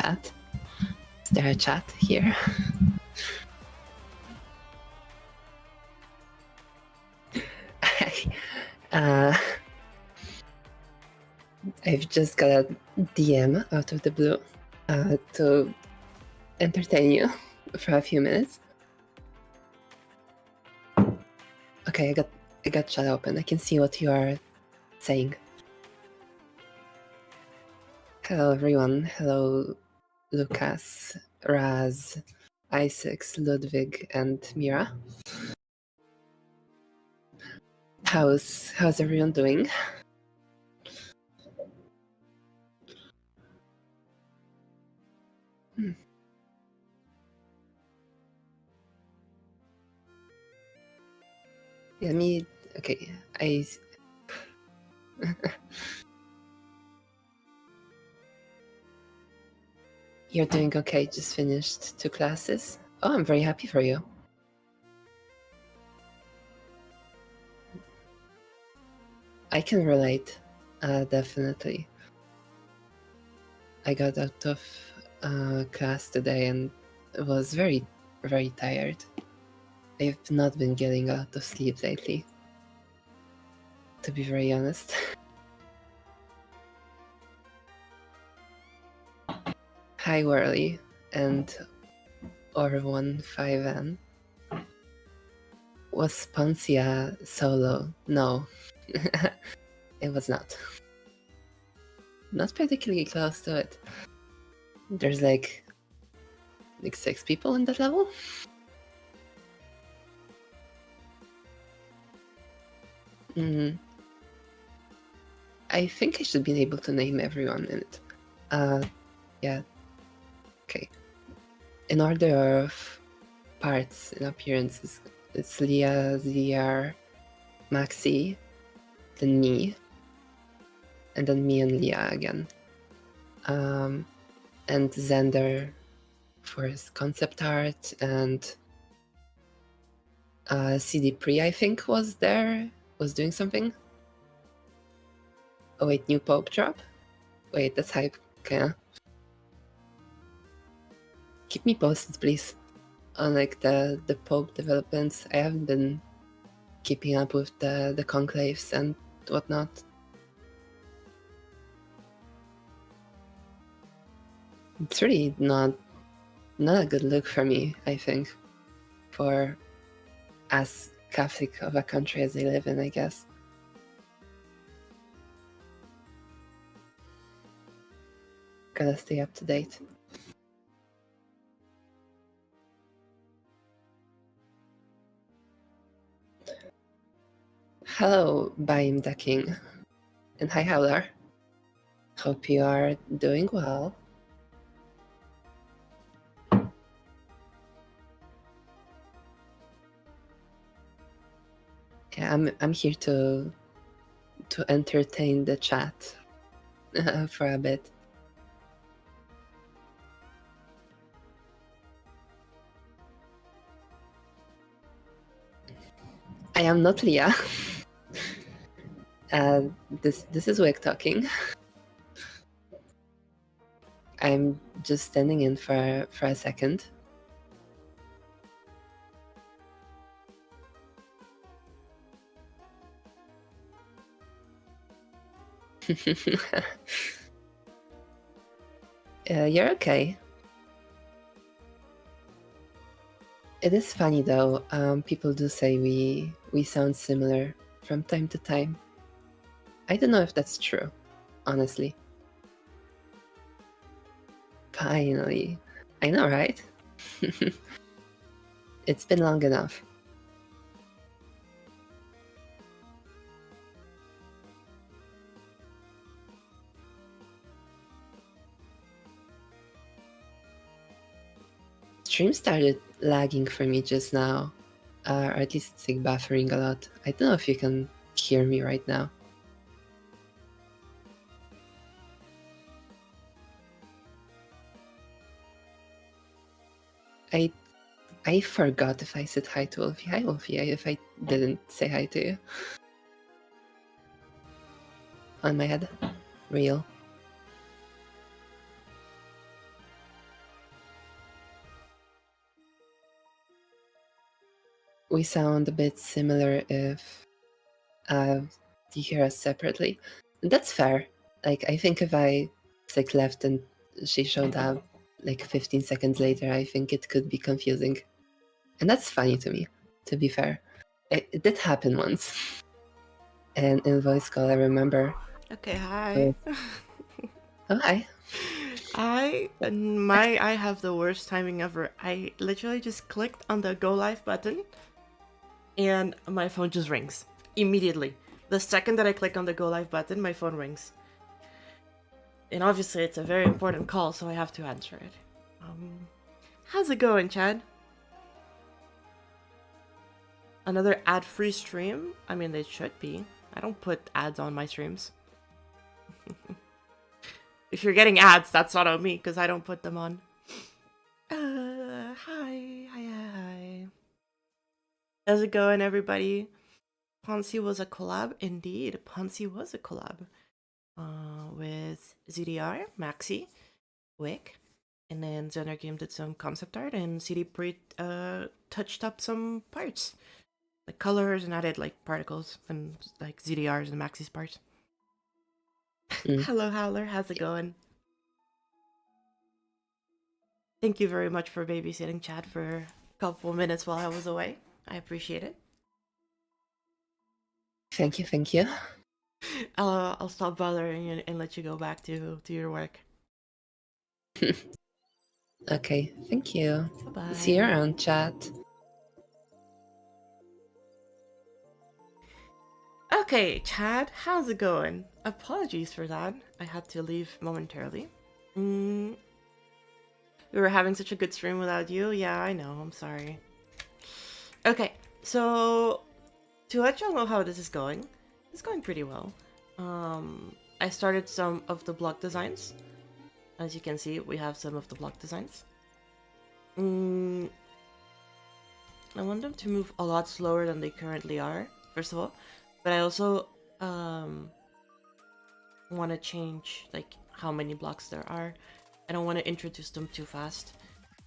chat. Is there a chat here? I've just got a DM out of the blue to entertain you for a few minutes. Okay, I got chat open. I can see what you are saying. Hello everyone. Hello Lucas, Raz, Isaacs, Ludwig, and Mira. How's everyone doing? Yeah, me. Okay, You're doing okay. Just finished 2 classes. Oh, I'm very happy for you. I can relate, definitely. I got out of class today and was very, very tired. I've not been getting a lot of sleep lately, to be very honest. Hi, Whirly, and Or15N. Was Poncia solo? No, it was not. Not particularly close to it. There's like 6 people in that level? I think I should be able to name everyone in it. Yeah. Okay. In order of parts and appearances, it's Leah, ZR, Maxi, then me, and then me and Leah again. And Xander for his concept art, and CD Pre, I think, was doing something. Oh wait, new Pope drop? Wait, that's hype. Okay. Keep me posted, please, on like the Pope developments. I haven't been keeping up with the conclaves and whatnot. It's really not a good look for me, I think, for as Catholic of a country as I live in, I guess. Gotta stay up to date. Hello, Baim the King, and hi, Howler. Hope you are doing well. Yeah, I'm here to entertain the chat for a bit. I am not Leah. This is Wick talking. I'm just standing in for a second. You're okay. It is funny though. People do say we sound similar from time to time. I don't know if that's true, honestly. Finally. I know, right? It's been long enough. Stream started lagging for me just now, or at least it's like buffering a lot. I don't know if you can hear me right now. I forgot if I said hi to Wolfie. Hi Wolfie, if I didn't say hi to you. On my head. Real. we sound a bit similar if you hear us separately. And that's fair. Like, I think if I clicked left and she showed up like 15 seconds later, I think it could be confusing. And that's funny to me, to be fair. It did happen once. And in voice call, I remember. Okay, hi. Oh, hi. I have the worst timing ever. I literally just clicked on the go live button and my phone just rings immediately. The second that I click on the go live button, my phone rings. And obviously it's a very important call, so I have to answer it. How's it going, Chad? Another ad-free stream? I mean, they should be. I don't put ads on my streams. If you're getting ads, that's not on me, because I don't put them on. Hi. How's it going, everybody? Ponzi was a collab? Indeed, Ponzi was a collab. With ZDR, Maxi, Wick, and then Zener Game did some concept art, and CD Pre touched up some parts. Like colors, and added like particles, and like ZDRs and Maxi's parts. Hello, Howler, how's it going? Thank you very much for babysitting Chad for a couple minutes while I was away. I appreciate it. Thank you. I'll stop bothering you and let you go back to your work. Okay, thank you. Bye-bye. See you around, chat. Okay, Chad, how's it going? Apologies for that. I had to leave momentarily. We were having such a good stream without you. Yeah, I know. I'm sorry. Okay, so to let y'all know how this is going, it's going pretty well. I started some of the block designs. As you can see, we have some of the block designs. I want them to move a lot slower than they currently are, first of all. But I also want to change like how many blocks there are. I don't want to introduce them too fast.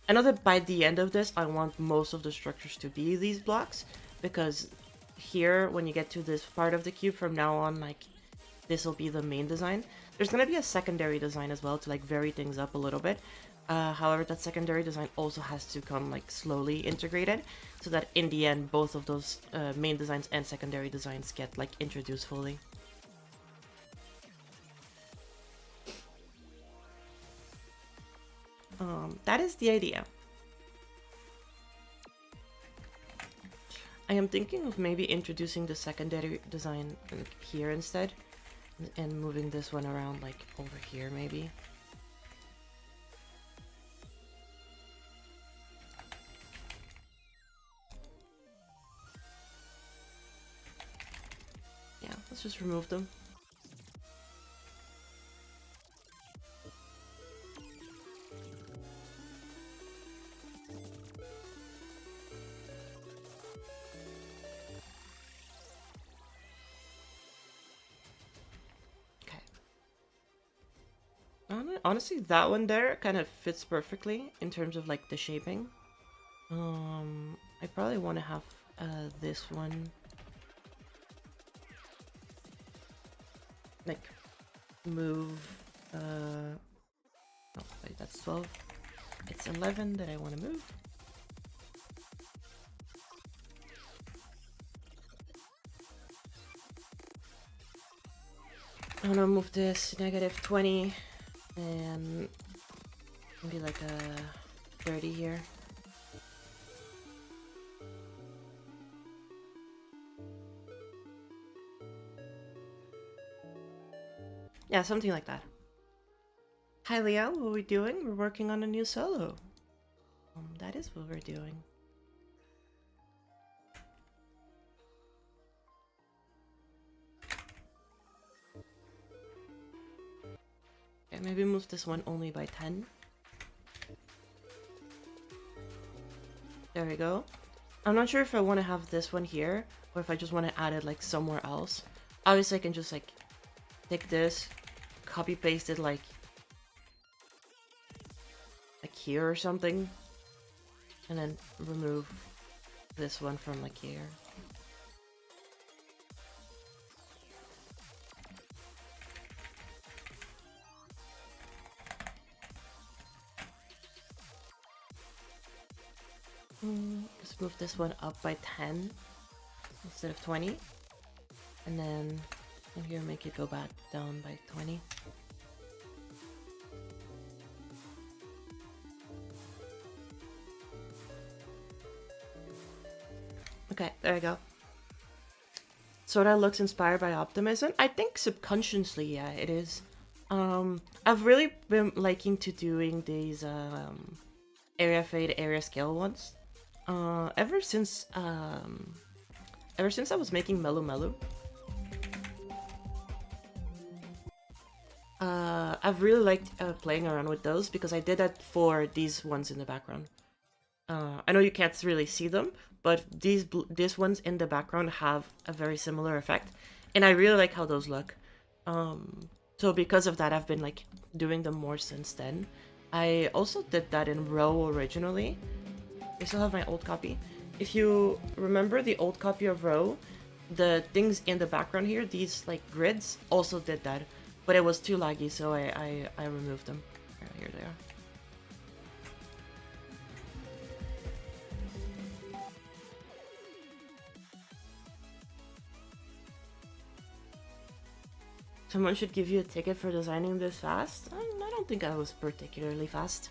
I know that by the end of this, I want most of the structures to be these blocks, because here, when you get to this part of the cube from now on, like, this will be the main design. There's going to be a secondary design as well to like vary things up a little bit. However, that secondary design also has to come like slowly integrated, so that in the end, both of those main designs and secondary designs get like introduced fully. That is the idea. I am thinking of maybe introducing the secondary design here instead, and moving this one around like over here maybe. Yeah, let's just remove them. Honestly, that one there kind of fits perfectly in terms of like the shaping. I probably want to have this one like move. Oh wait, that's 12. It's 11 that I want to move. I want to move this -20 and maybe like a 30 here. Yeah, something like that. Hi Leo, what are we doing? We're working on a new solo. That is what we're doing. Okay, maybe move this one only by 10. There we go. I'm not sure if I want to have this one here, or if I just want to add it like somewhere else. Obviously I can just like take this, copy paste it like here or something, and then remove this one from like here. Let's move this one up by 10 instead of 20. And then in here make it go back down by 20. Okay, there we go. So that looks inspired by optimism. I think subconsciously, yeah, it is. I've really been liking to doing these area fade, area scale ones. Ever since I was making Melu Melu. I've really liked playing around with those because I did that for these ones in the background. I know you can't really see them, but these ones in the background have a very similar effect, and I really like how those look. So because of that, I've been like doing them more since then. I also did that in Row originally. I still have my old copy. If you remember the old copy of Row, the things in the background here, these like grids, also did that, but it was too laggy, so I removed them. Here they are. Someone should give you a ticket for designing this fast? I don't think I was particularly fast.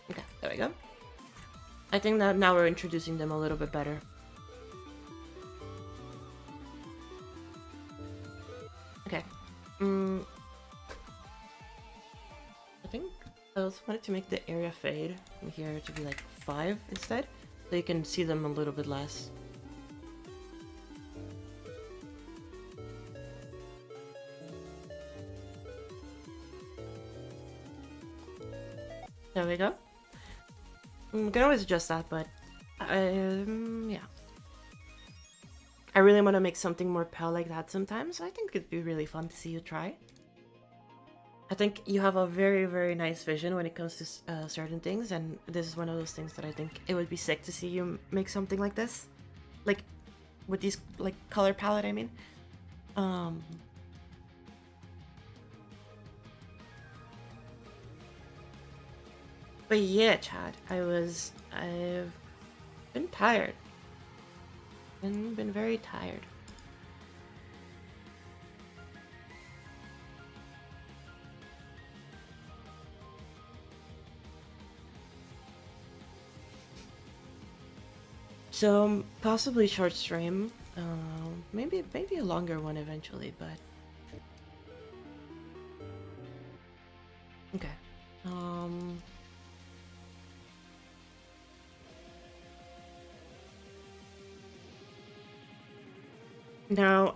Okay, there we go. I think that now we're introducing them a little bit better. Okay. I think I also wanted to make the area fade in here to be like 5 instead, so you can see them a little bit less. There we go. We can always adjust that, but yeah. I really want to make something more pale like that sometimes. I think it'd be really fun to see you try. I think you have a very, very nice vision when it comes to certain things, and this is one of those things that I think it would be sick to see you make something like this. Like, with these, like, color palette, I mean. But yeah, Chad, I've been tired. Been very tired. So possibly short stream, maybe a longer one eventually, but okay.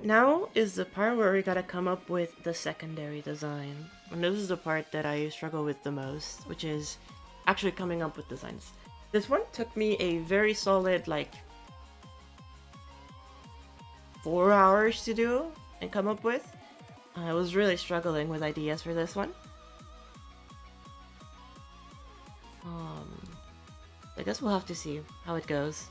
Now is the part where we gotta come up with the secondary design. And this is the part that I struggle with the most, which is actually coming up with designs. This one took me a very solid, like, 4 hours to do and come up with. I was really struggling with ideas for this one. I guess we'll have to see how it goes.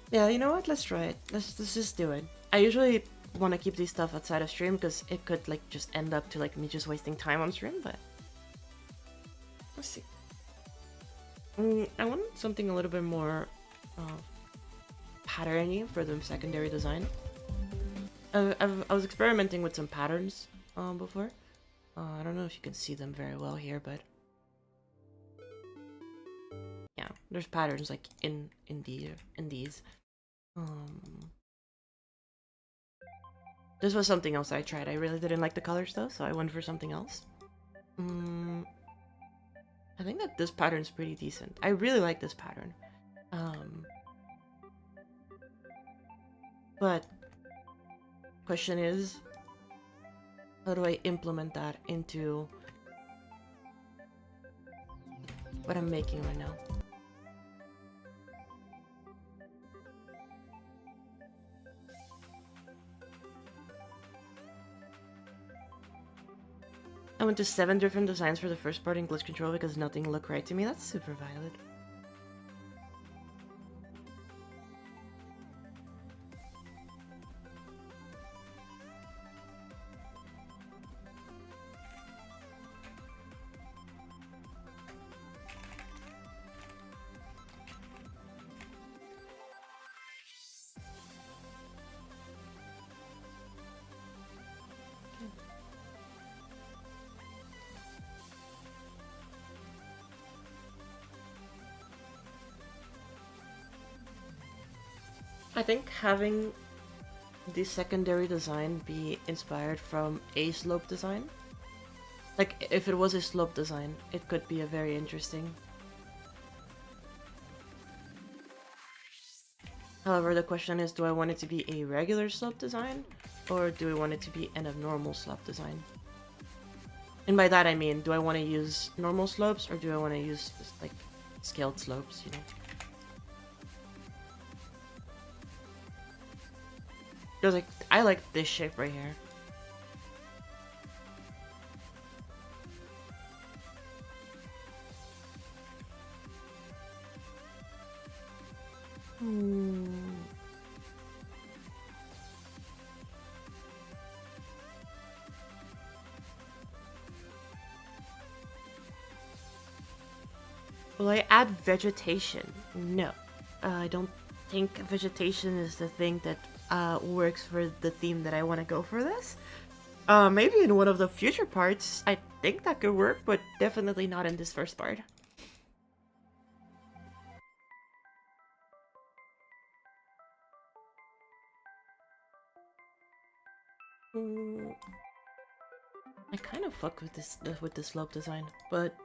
Yeah, you know what? Let's try it. Let's just do it. I usually want to keep these stuff outside of stream because it could like just end up to like me just wasting time on stream, but let's see. I want something a little bit more patterny for the secondary design. I was experimenting with some patterns before. I don't know if you can see them very well here, but yeah, there's patterns like in these. This was something else I tried. I really didn't like the colors though, so I went for something else. I think that this pattern's pretty decent. I really like this pattern. But question is, How do I implement that into what I'm making right now? I went to 7 different designs for the first part in glitch control because nothing looked right to me. That's super valid. I think having the secondary design be inspired from a slope design. Like, if it was a slope design, it could be a very interesting. However, the question is, do I want it to be a regular slope design, or do I want it to be an abnormal slope design? And by that I mean, do I want to use normal slopes, or do I want to use, like, scaled slopes, you know? Because, like, I like this shape right here. Will I add vegetation? No. I don't think vegetation is the thing that works for the theme that I want to go for this. Maybe in one of the future parts, I think that could work, but definitely not in this first part. I kind of fuck with this slope design, but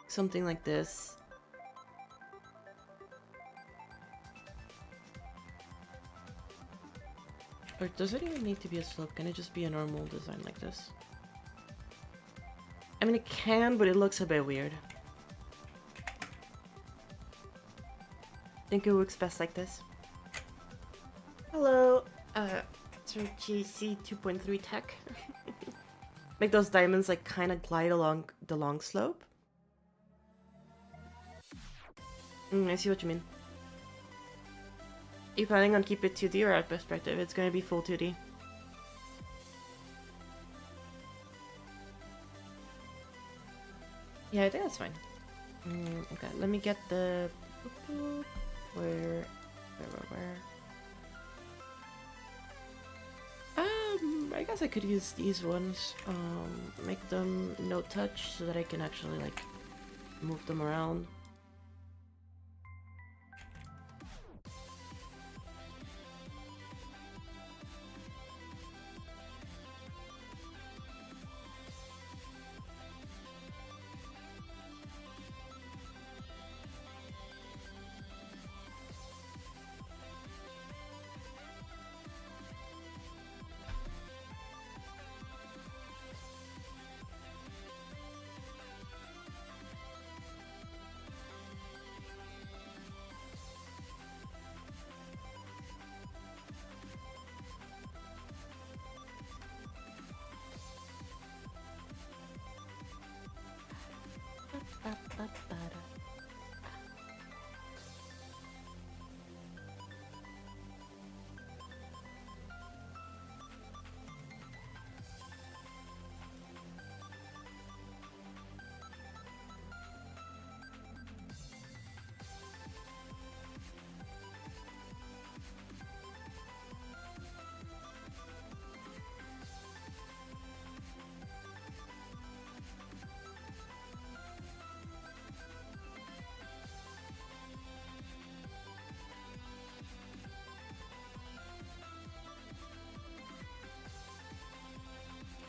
something like this. Or does it even need to be a slope? Can it just be a normal design like this? I mean, it can, but it looks a bit weird. I think it works best like this. Hello, Sir GC 2.3 Tech. Make those diamonds like kind of glide along the long slope. I see what you mean. Are you planning on keep it 2D or out perspective? It's gonna be full 2D. Yeah, I think that's fine. Okay, let me get the... Where? I guess I could use these ones. Make them no touch so that I can actually, like, move them around.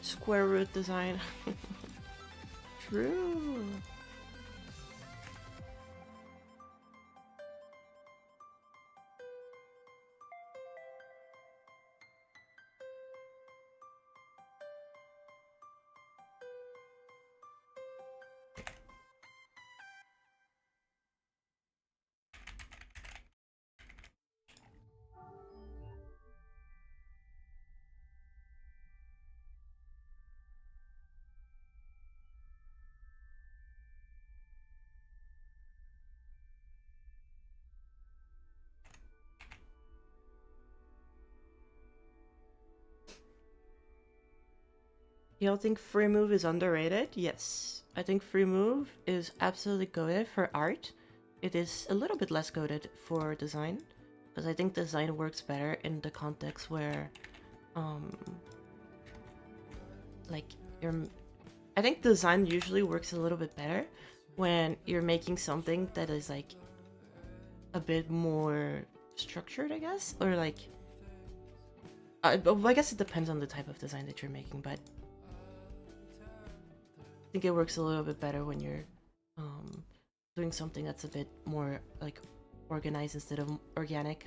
Square root design. True. You don't think free move is underrated? Yes. I think free move is absolutely goated for art. It is a little bit less goated for design, because I think design works better in the context where, like, you're... I think design usually works a little bit better when you're making something that is, like, a bit more structured, I guess? Or, like... I guess it depends on the type of design that you're making, but I think it works a little bit better when you're doing something that's a bit more like organized instead of organic.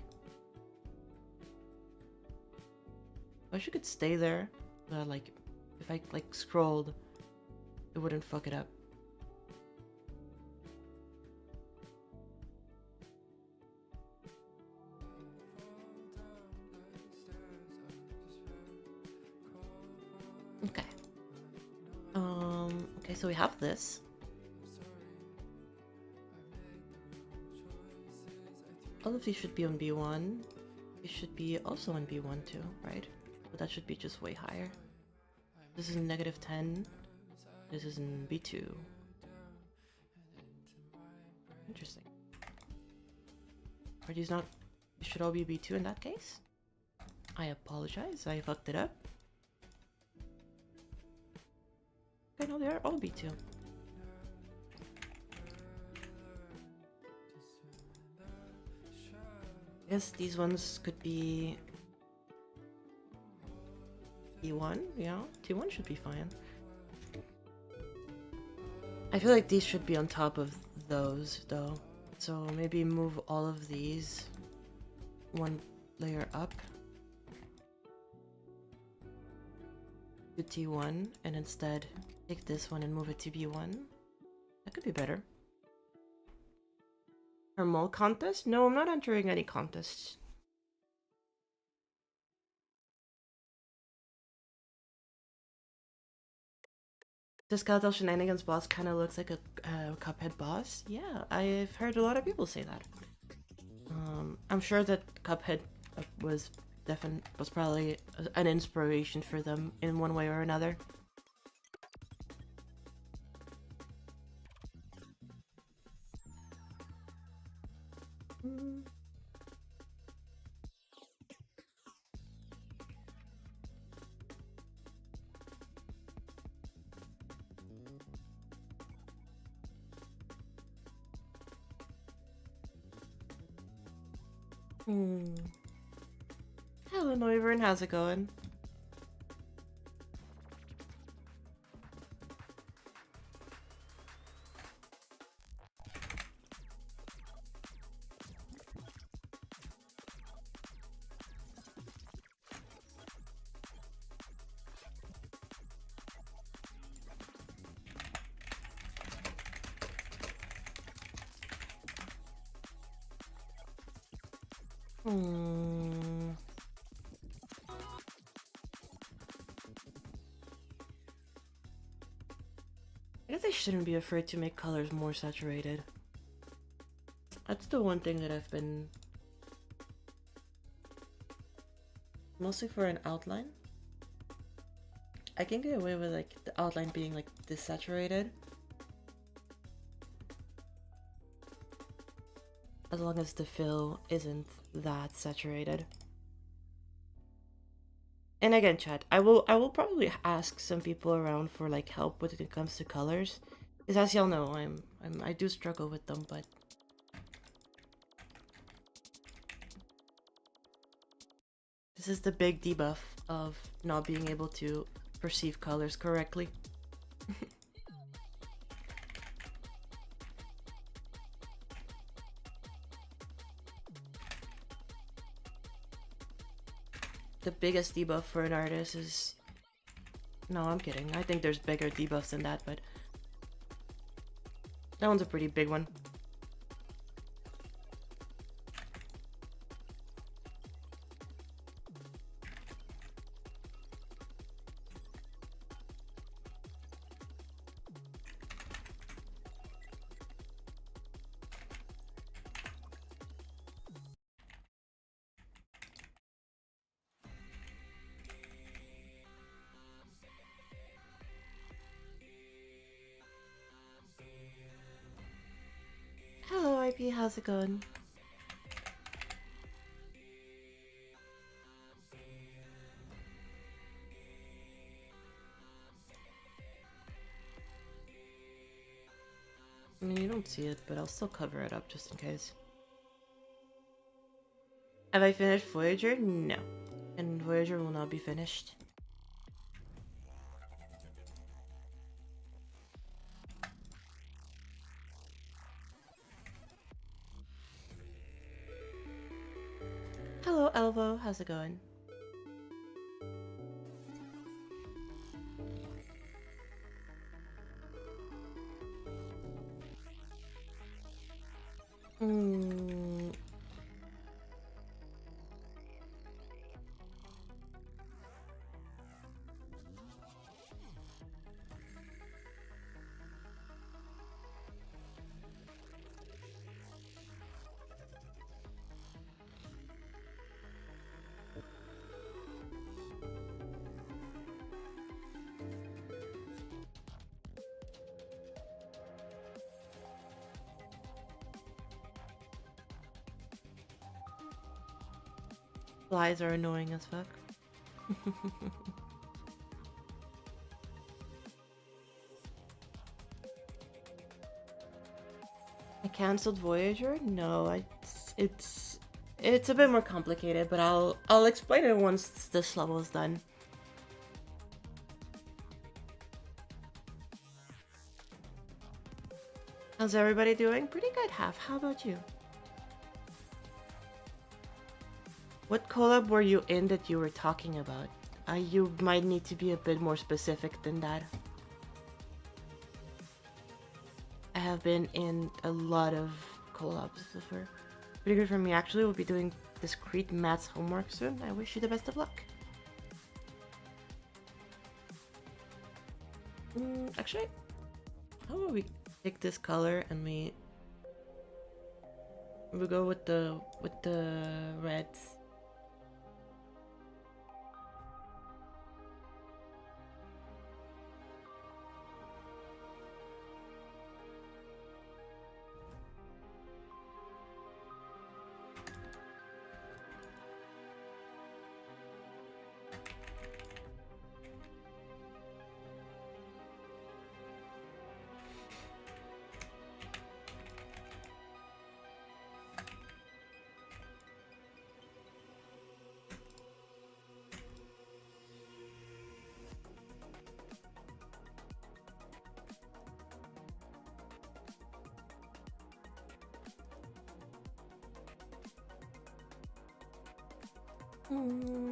I wish it could stay there, but like if I like scrolled, it wouldn't fuck it up. Okay. Okay, so we have this. All of these should be on B1. These should be also on B1 too, right? But that should be just way higher. This is -10. This is in B2. Interesting. Are these not... They should all be B2 in that case? I apologize, I fucked it up. Okay, no, they are all B2. I guess these ones could be T1, yeah. T1 should be fine. I feel like these should be on top of those, though. So maybe move all of these one layer up to T1, and instead take this one and move it to B1. That could be better. Thermal contest? No, I'm not entering any contests. This Skeletal Shenanigans boss kind of looks like a Cuphead boss. Yeah, I've heard a lot of people say that. I'm sure that Cuphead was probably an inspiration for them in one way or another. Hello, Noivern, how's it going? I guess I shouldn't be afraid to make colors more saturated. That's the one thing that I've been... Mostly for an outline. I can get away with like the outline being like this saturated. As long as the fill isn't that saturated. And again, chat, I will probably ask some people around for like help when it comes to colors, because as y'all know, I do struggle with them, but this is the big debuff of not being able to perceive colors correctly. The biggest debuff for an artist is... No, I'm kidding. I think there's bigger debuffs than that, but... That one's a pretty big one. Sophie, how's it going? I mean, you don't see it, but I'll still cover it up just in case. Have I finished Voyager? No. And Voyager will not be finished. Hello, Elvo. How's it going? Flies are annoying as fuck. I cancelled Voyager? No, it's a bit more complicated, but I'll explain it once this level is done. How's everybody doing? Pretty good, Half. How about you? What collab were you in that you were talking about? You might need to be a bit more specific than that. I have been in a lot of collabs before. Pretty good for me, actually. We'll be doing discrete maths homework soon. I wish you the best of luck. Actually, how about we take this color and we go with the reds.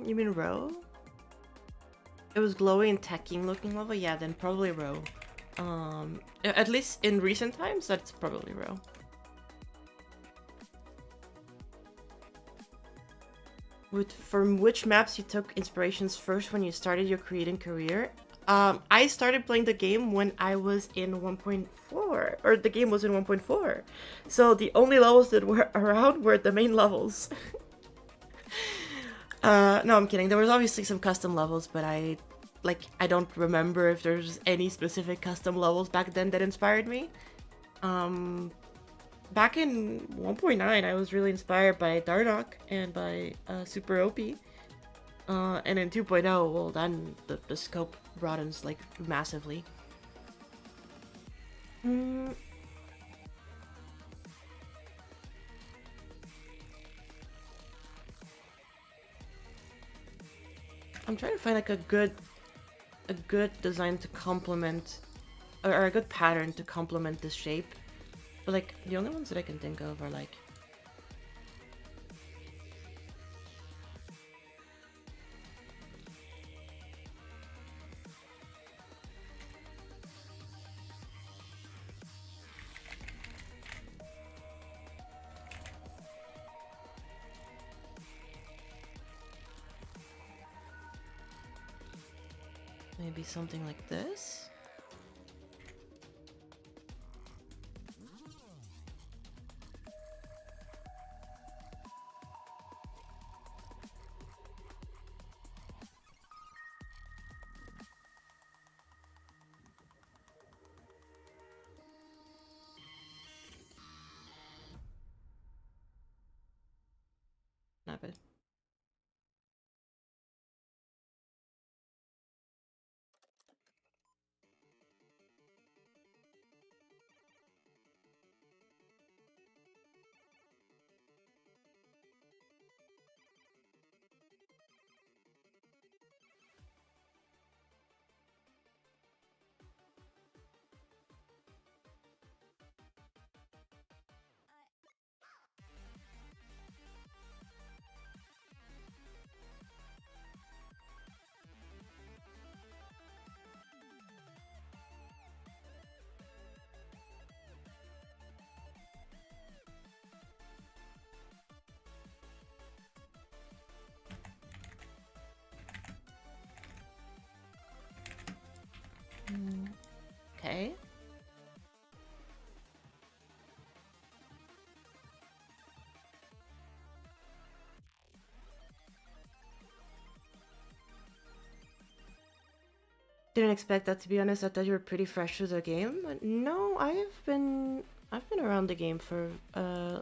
You mean row? It was glowy and teching looking lava? Yeah, then probably row. At least in recent times, that's probably row. From which maps you took inspirations first when you started your creating career? I started playing the game when I was in 1.4, or the game was in 1.4. So the only levels that were around were the main levels. No, I'm kidding. There was obviously some custom levels, but I don't remember if there's any specific custom levels back then that inspired me. Back in 1.9, I was really inspired by Darnock and by Super OP. And in 2.0, well, then the scope broadens like massively. I'm trying to find like a good design to complement, or a good pattern to complement this shape. But like the only ones that I can think of are like maybe something like this. Snap it. Okay. Didn't expect that, to be honest. I thought you were pretty fresh to the game. But no, I've been around the game for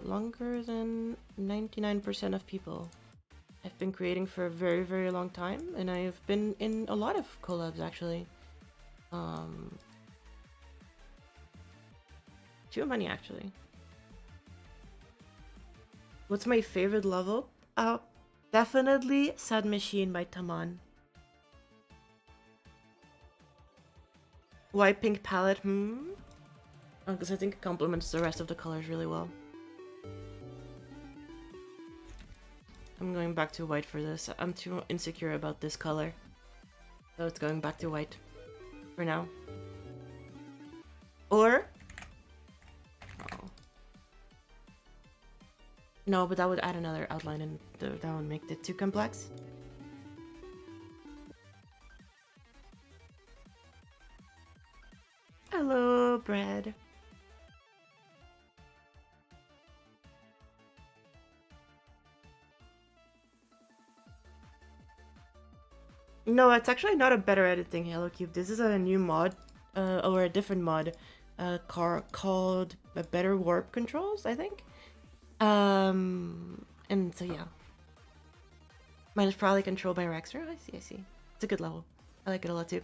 longer than 99% of people. I've been creating for a very, very long time, and I've been in a lot of collabs actually. Too many actually. What's my favorite level? Definitely Sad Machine by Taman. White pink palette, because I think it complements the rest of the colors really well. I'm going back to white for this. I'm too insecure about this color. So it's going back to white for now. Or... oh. No, but that would add another outline and that would make it too complex. Hello, Brad. No, it's actually not a better editing Hello Cube. This is a new mod, or a different mod, called Better Warp Controls, I think. And so yeah. Mine is probably controlled by Rexer. I see, I see. It's a good level. I like it a lot too.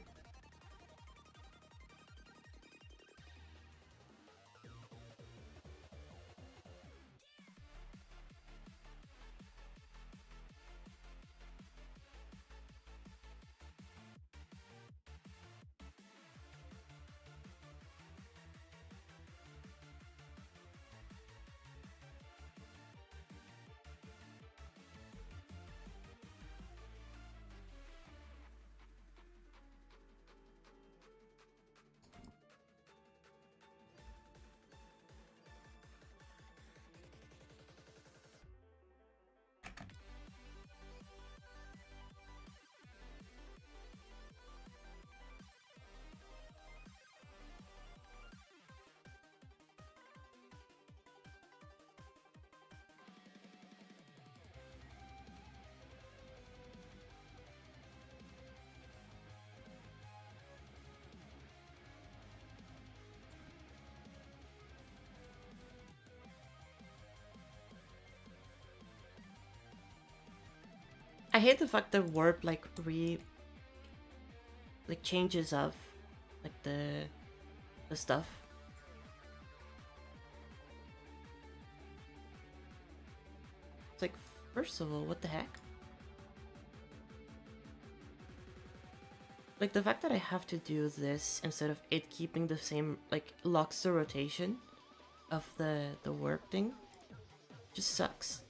I hate the fact that warp like changes of like the stuff. It's like, first of all, what the heck? Like the fact that I have to do this instead of it keeping the same, like locks the rotation of the warp thing just sucks.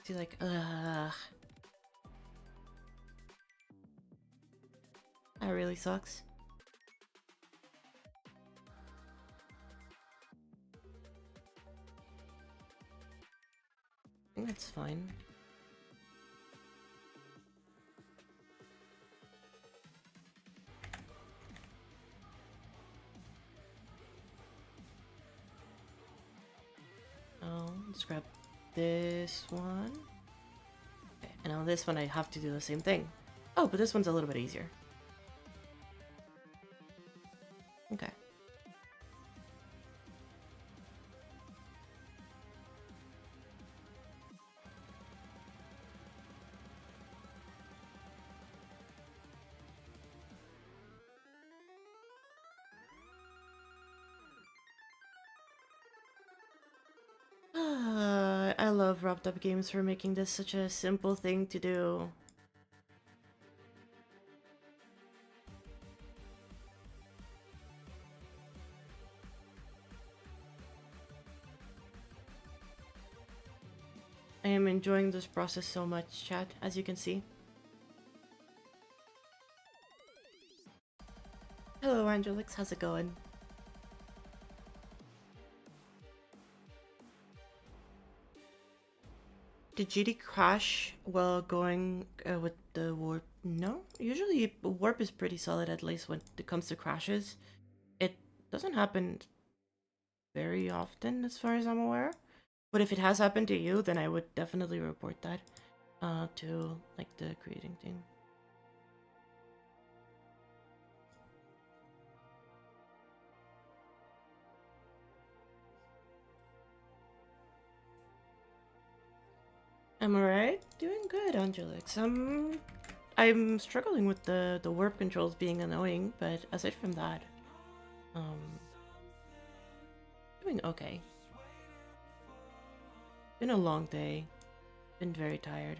See, like, ugh. That really sucks. I think that's fine. Oh, let's grab this one. Okay, and on this one I have to do the same thing. Oh, but this one's a little bit easier. I love Wrapped Up Games for making this such a simple thing to do. I am enjoying this process so much, chat, as you can see. Hello, Angelix, how's it going? Did GD crash while going with the warp? No, usually warp is pretty solid, at least when it comes to crashes. It doesn't happen very often, as far as I'm aware. But if it has happened to you, then I would definitely report that to like the creating team. I'm alright, doing good, Angelix. I'm struggling with the warp controls being annoying, but aside from that, doing okay. Been a long day. Been very tired.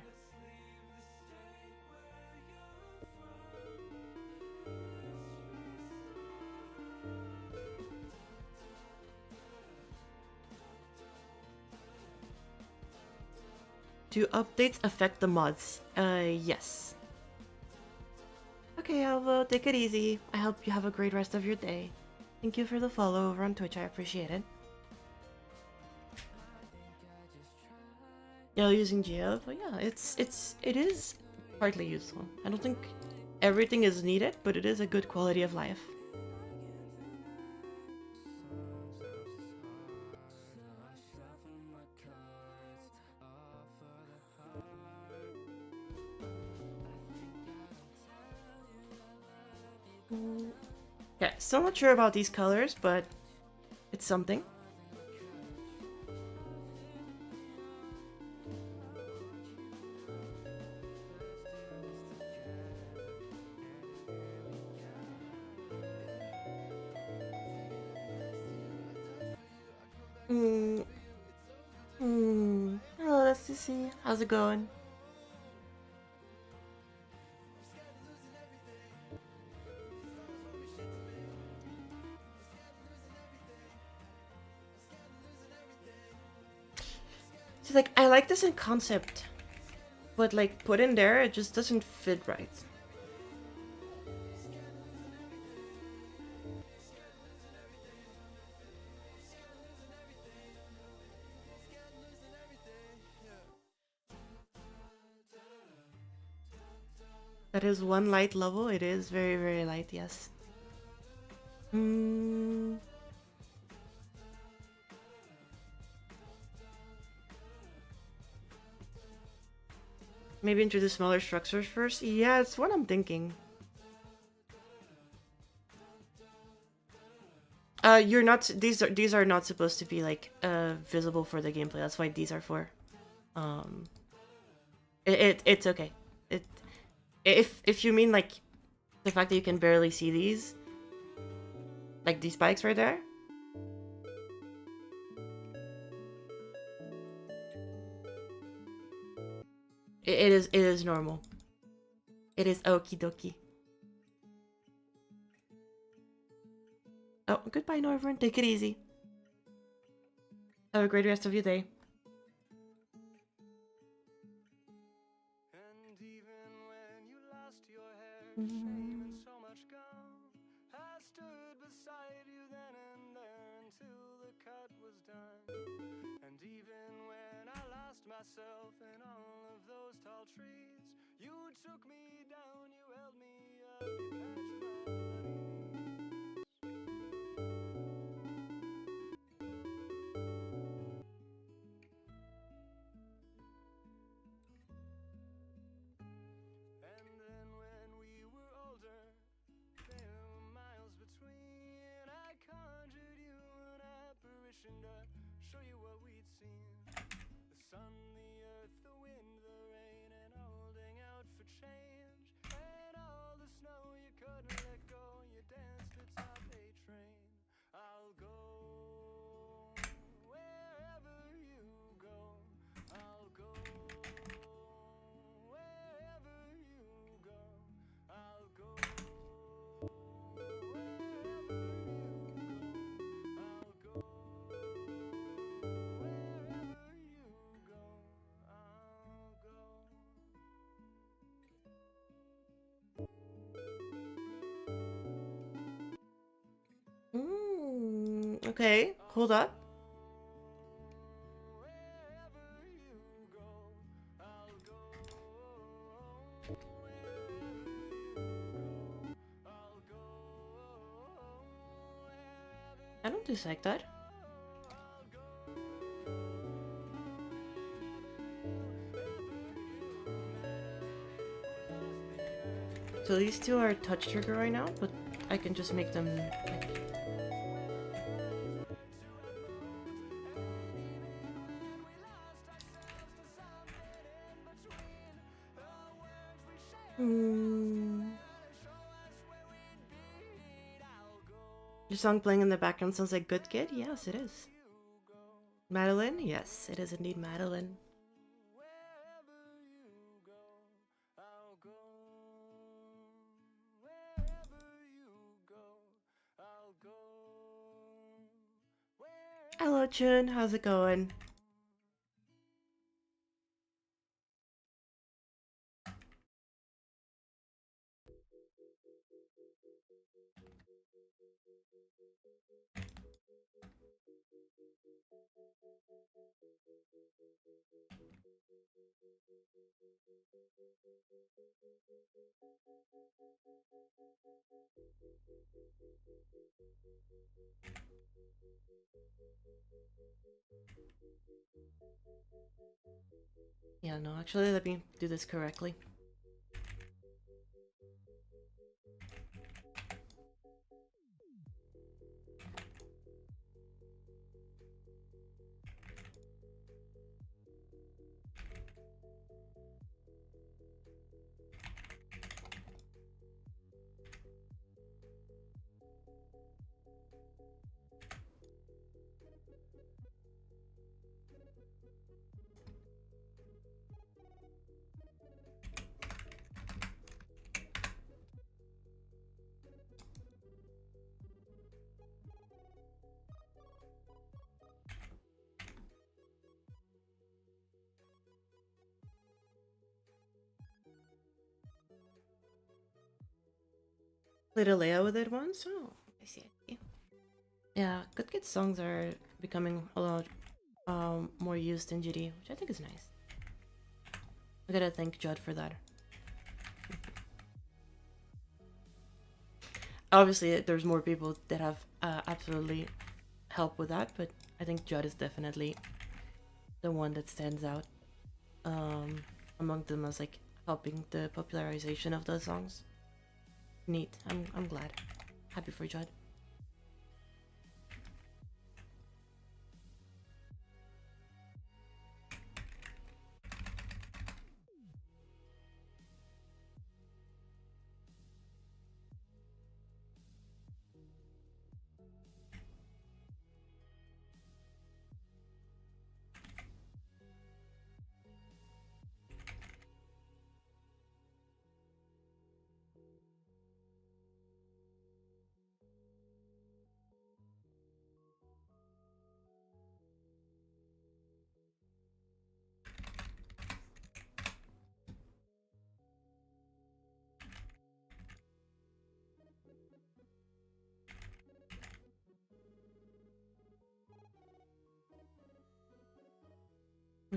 Do updates affect the mods? Yes. Okay, Alvo, take it easy. I hope you have a great rest of your day. Thank you for the follow over on Twitch, I appreciate it. Yeah, using Geo, but yeah, it is partly useful. I don't think everything is needed, but it is a good quality of life. Okay, still not sure about these colors, but it's something. Hello, Sissy. How's it going? So, like, I like this in concept, but, like, put in there, it just doesn't fit right. That is one light level. It is very, very light, yes. Maybe introduce smaller structures first? Yeah, it's what I'm thinking. You're not. These are not supposed to be like visible for the gameplay. That's why these are for. It's okay. If you mean like the fact that you can barely see these, like these spikes right there. It is normal. It is okie dokie. Oh, goodbye, Norvern. Take it easy. Have a great rest of your day. Myself in all of those tall trees, you took me down, you held me up, you patched my and then when we were older, there were miles between. I conjured you an apparition to show you what we'd seen. The sun, the earth, the wind, the rain, and holding out for change. And all the snow you couldn't let go, you danced atop a train. I'll go wherever you go. Okay, hold up. I don't dislike that. So these two are touch trigger right now, but I can just make them like... Your song playing in the background sounds like Good Kid? Yes, it is. Madeline? Yes, it is indeed Madeline. Hello, Chun. How's it going? Yeah, no, actually, let me do this correctly. Played a layout with it once? Oh, I see. Yeah, Good Kid songs are becoming a lot more used in GD, which I think is nice. I gotta thank Judd for that. Obviously, there's more people that have absolutely helped with that, but I think Judd is definitely the one that stands out among them as like helping the popularization of those songs. Neat. I'm glad. Happy for Judd.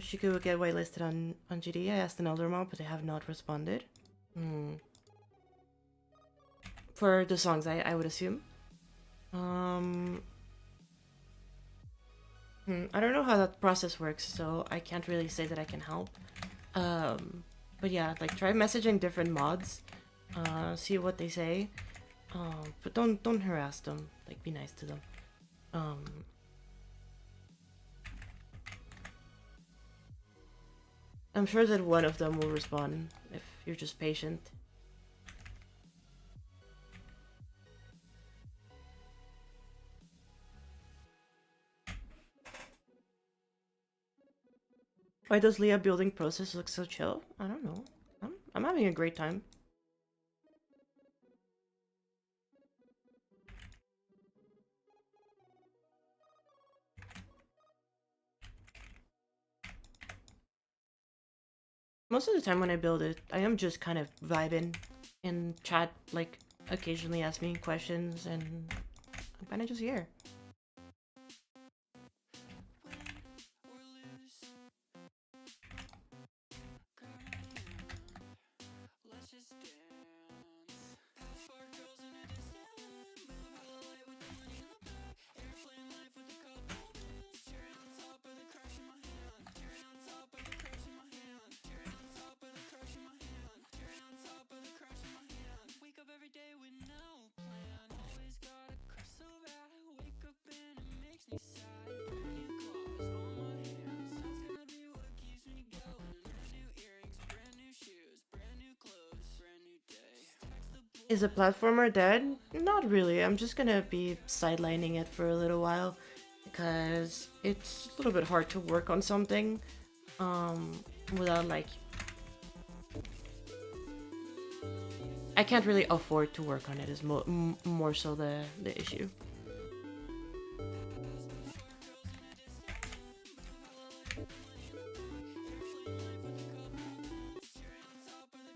She will get whitelisted on GD. I asked an elder mob, but they have not responded. For the songs, I would assume. I don't know how that process works, so I can't really say that I can help. But yeah, like try messaging different mods, see what they say. But don't harass them. Like be nice to them. I'm sure that one of them will respond if you're just patient. Why does Leah building process look so chill? I don't know. I'm having a great time. Most of the time when I build it, I am just kind of vibing and chat, like occasionally ask me questions, and I'm kind of just here. Is a platformer dead? Not really. I'm just gonna be sidelining it for a little while because it's a little bit hard to work on something without like I can't really afford to work on it is more so the issue.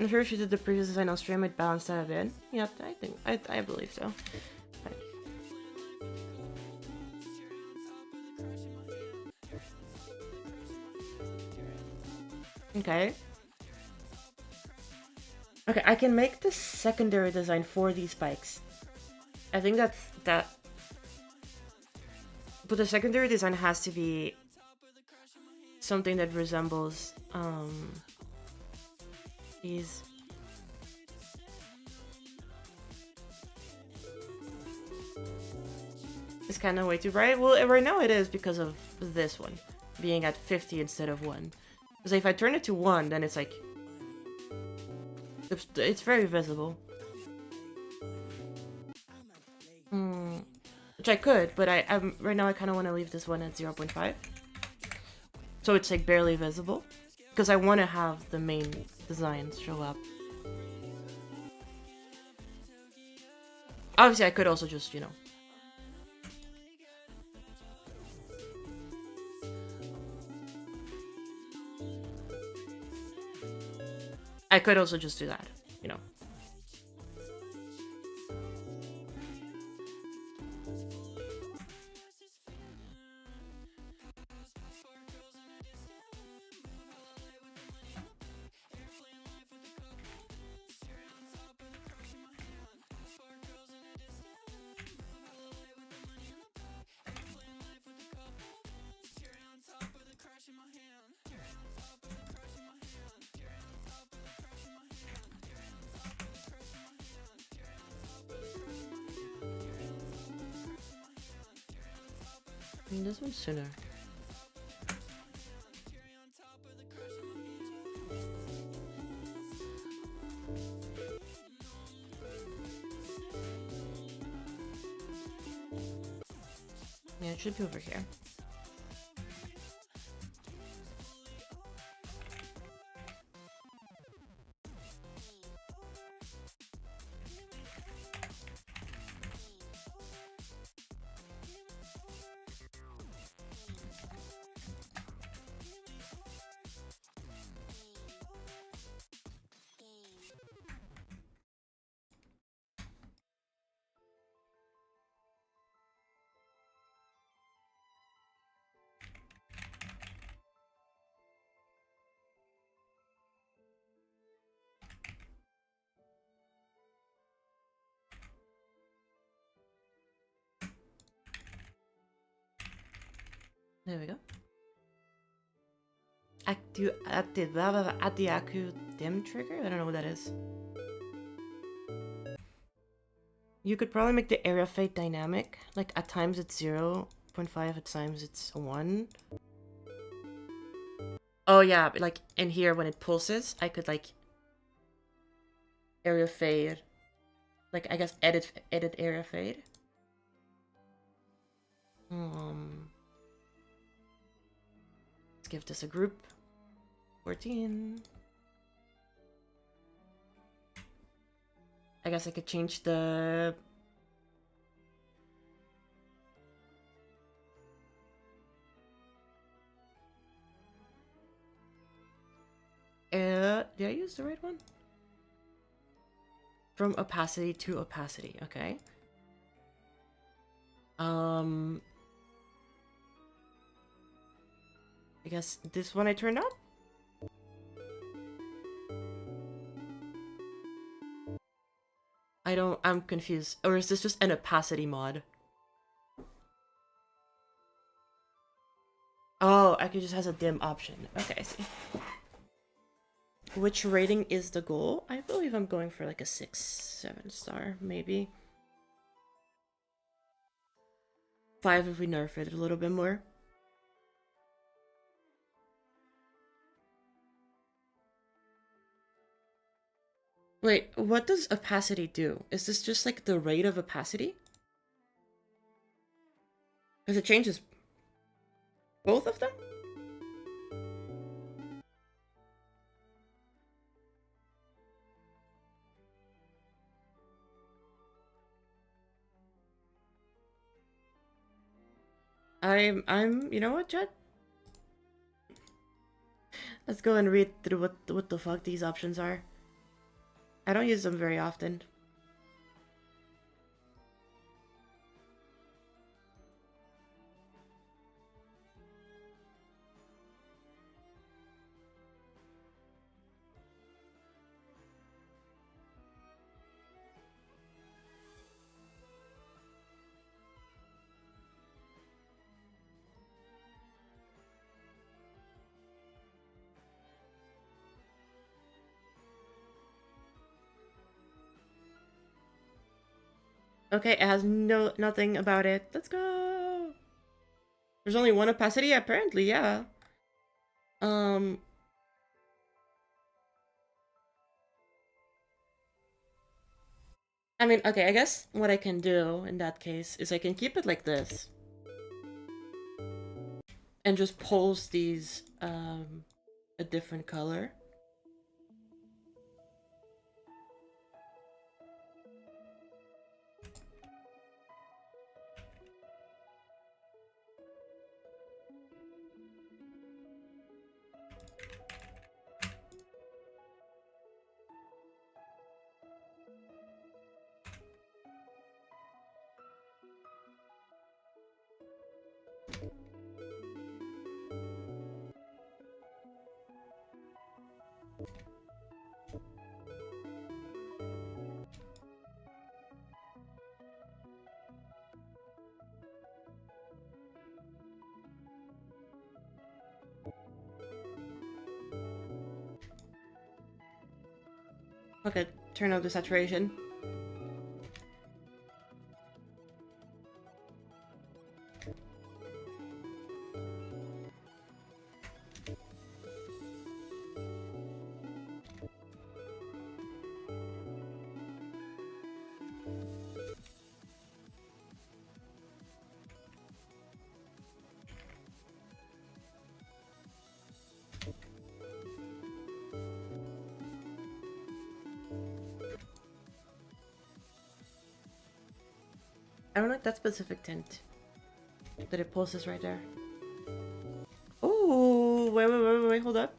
I'm sure if you did the previous design on stream, it balanced that a bit. Yeah, I think I believe so. Right. Okay. Okay, I can make the secondary design for these spikes. I think that's that. But the secondary design has to be something that resembles these. It's kind of way too bright. Well, right now it is because of this one being at 50 instead of 1. Because if I turn it to 1, then it's like it's very visible. Which I could, but I'm right now I kind of want to leave this one at 0.5. So it's like barely visible. Because I want to have the main designs show up. Obviously I could also just, you know. I could also just do that, you know. This one's sooner. Yeah, it should be over here. There we go. At the Aku dim trigger? I don't know what that is. You could probably make the area fade dynamic. Like at times it's 0.5, at times it's 1. Oh yeah, like in here when it pulses, I could like area fade. Like I guess edit area fade. Let's give this a group. 14. I guess I could change the did I use the right one? From opacity to opacity, okay. I guess this one I turned up? I'm confused. Or is this just an opacity mod? Oh, I could just has a dim option. Okay, I see. Which rating is the goal? I believe I'm going for like a 6, 7 star, maybe. 5 if we nerf it a little bit more. Wait, what does opacity do? Is this just like the rate of opacity? Because it changes both of them? You know what, Jed? Let's go and read through what the fuck these options are. I don't use them very often. Okay, it has nothing about it. Let's go. There's only one opacity, apparently, yeah. Um, I mean, okay, I guess what I can do in that case is I can keep it like this. And just pulse these, a different color. Okay, turn up the saturation. I don't like that specific tint that it pulses right there. Oh, wait, hold up.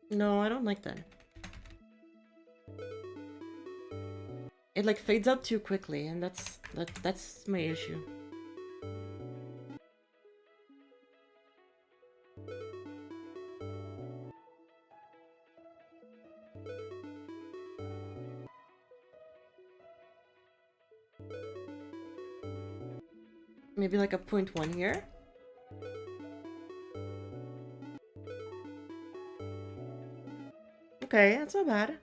No, I don't like that. It like fades out too quickly, and that's my issue. Maybe like a 0.1 here. Okay, that's not bad.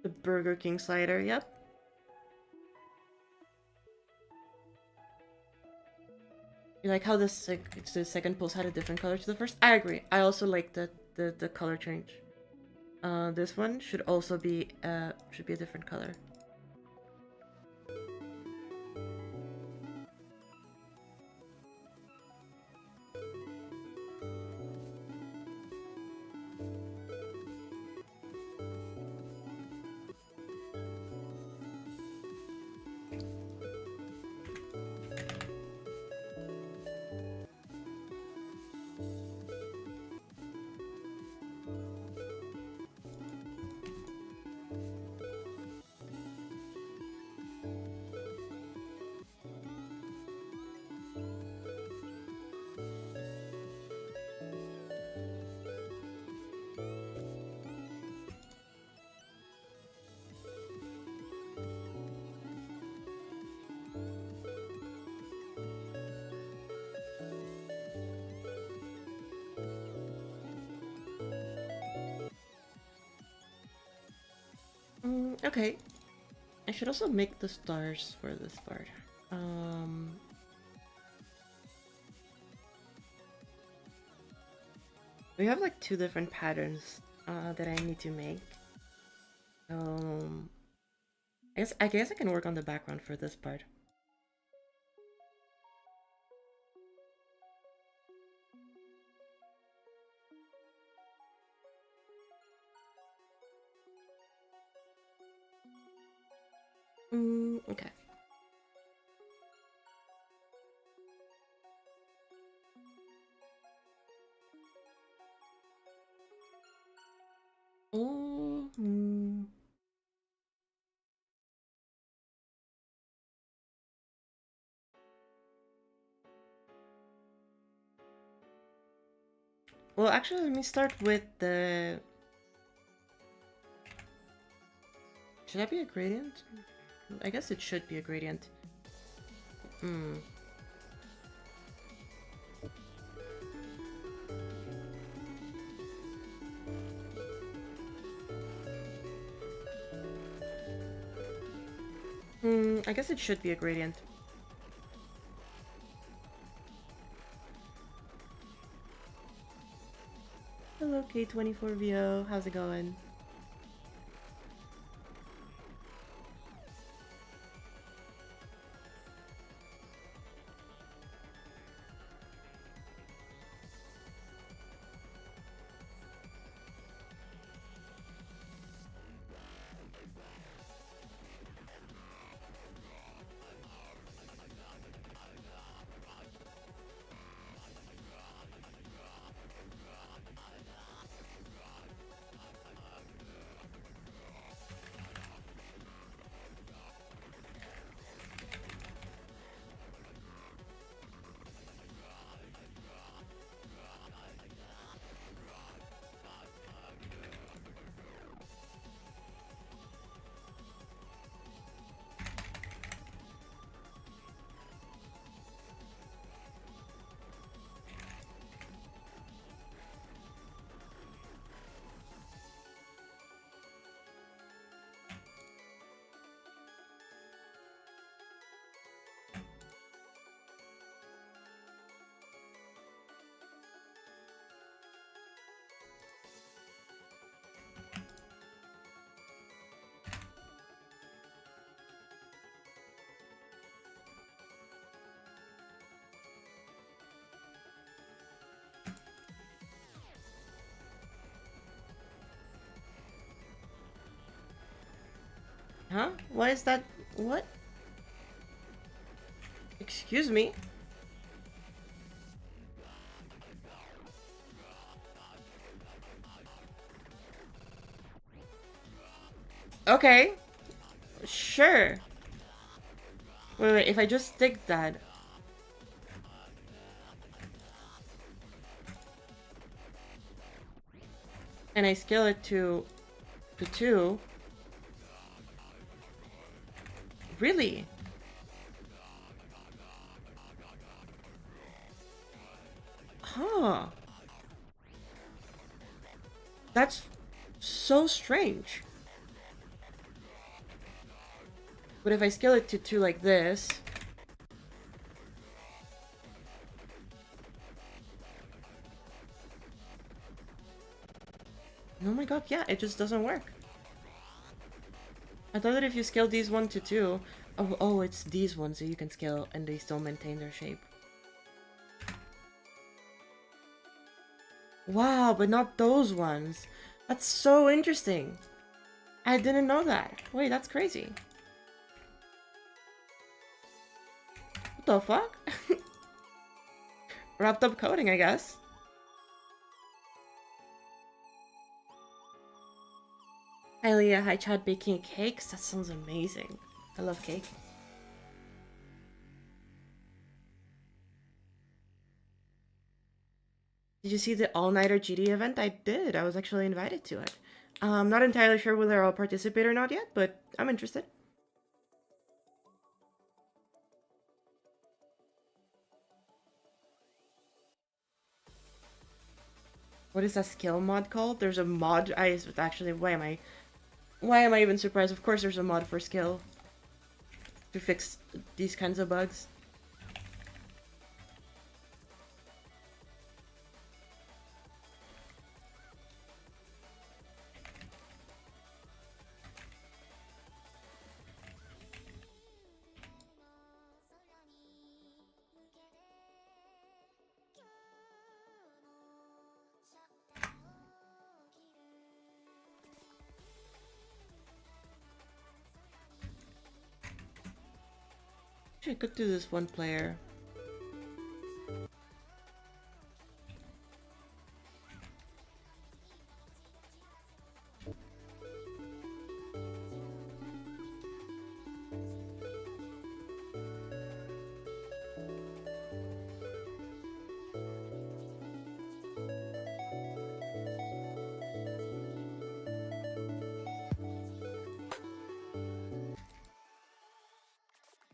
The Burger King slider, yep. You like how the second pulse had a different color to the first? I agree. I also like the color change. This one should also be a different color. Okay. I should also make the stars for this part. We have like two different patterns that I need to make. I guess I can work on the background for this part. Okay. Mm. Well, actually, let me start with the... Should that be a gradient? I guess it should be a gradient. I guess it should be a gradient. Hello, K24VO. How's it going? Huh? Why is that? What? Excuse me? Okay. Sure. Wait, if I just stick that... and I scale it to 2... Really? Huh. That's so strange. But if I scale it to 2 like this... Oh my god, yeah, it just doesn't work. I thought that if you scale these 1 to 2... Oh, it's these ones that you can scale and they still maintain their shape. Wow, but not those ones. That's so interesting. I didn't know that. Wait, that's crazy. What the fuck? Wrapped up coding, I guess. Hi Leah, hi Chad, baking cakes? That sounds amazing. I love cake. Did you see the all-nighter GD event? I did. I was actually invited to it. I'm not entirely sure whether I'll participate or not yet, but I'm interested. What is that skill mod called? There's a mod. Actually, why am I Why am I even surprised? Of course there's a mod for skill to fix these kinds of bugs. Actually, I could do this one player.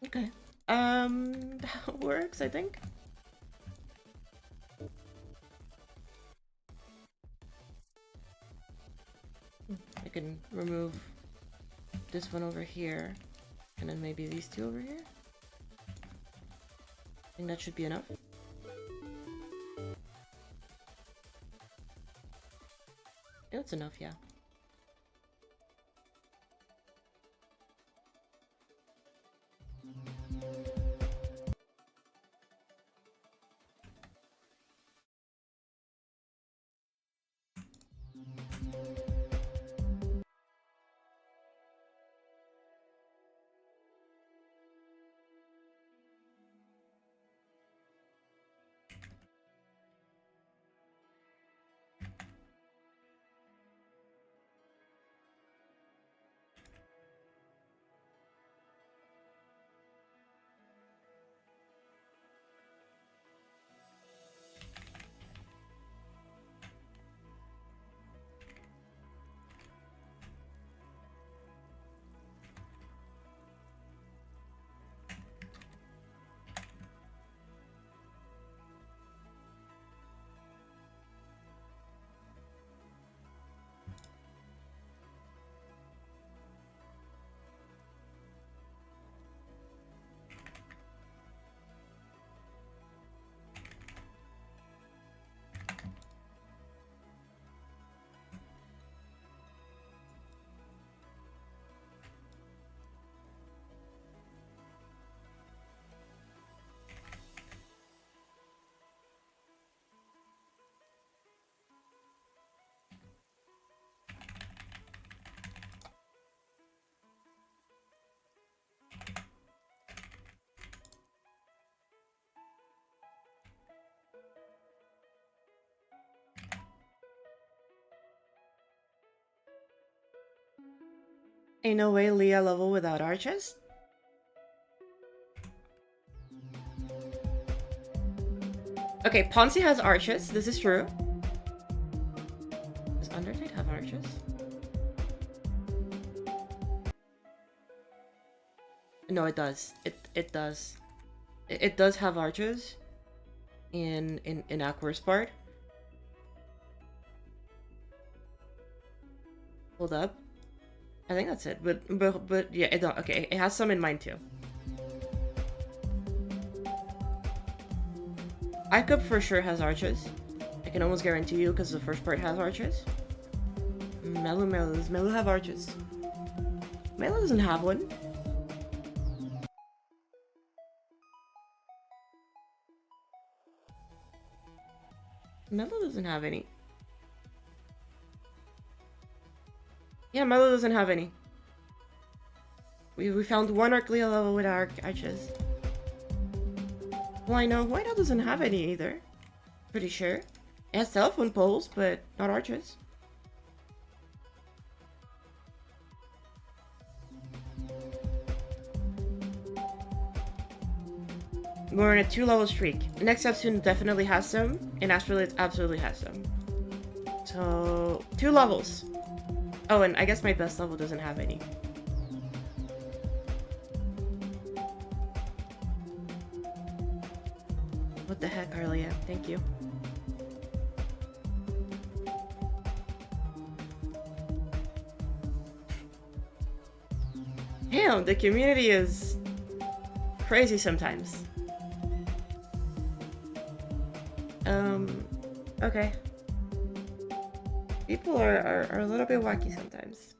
Okay. That works, I think. I can remove this one over here, and then maybe these two over here. I think that should be enough. That's enough, yeah. Ain't no way Leah level without arches? Okay, Ponzi has arches, this is true. Does Undertale have arches? No, it does. It does. It does have arches in Aqua's part. Hold up. I think that's it. But yeah, it don't. Okay, it has some in mine too. iCup for sure has arches. I can almost guarantee you because the first part has arches. Does Melu have arches? Melu doesn't have one. Melu doesn't have any. Yeah, Melu doesn't have any. We found one Arclight level with arches. Well, I know White doesn't have any either. Pretty sure. It has telephone poles, but not arches. We're in a 2-level streak. Next episode definitely has some, and Astrolite absolutely has some. So, 2 levels. Oh, and I guess my best level doesn't have any. What the heck, Arlia? Thank you. Damn, the community is crazy sometimes. Okay. People are a little bit wacky sometimes.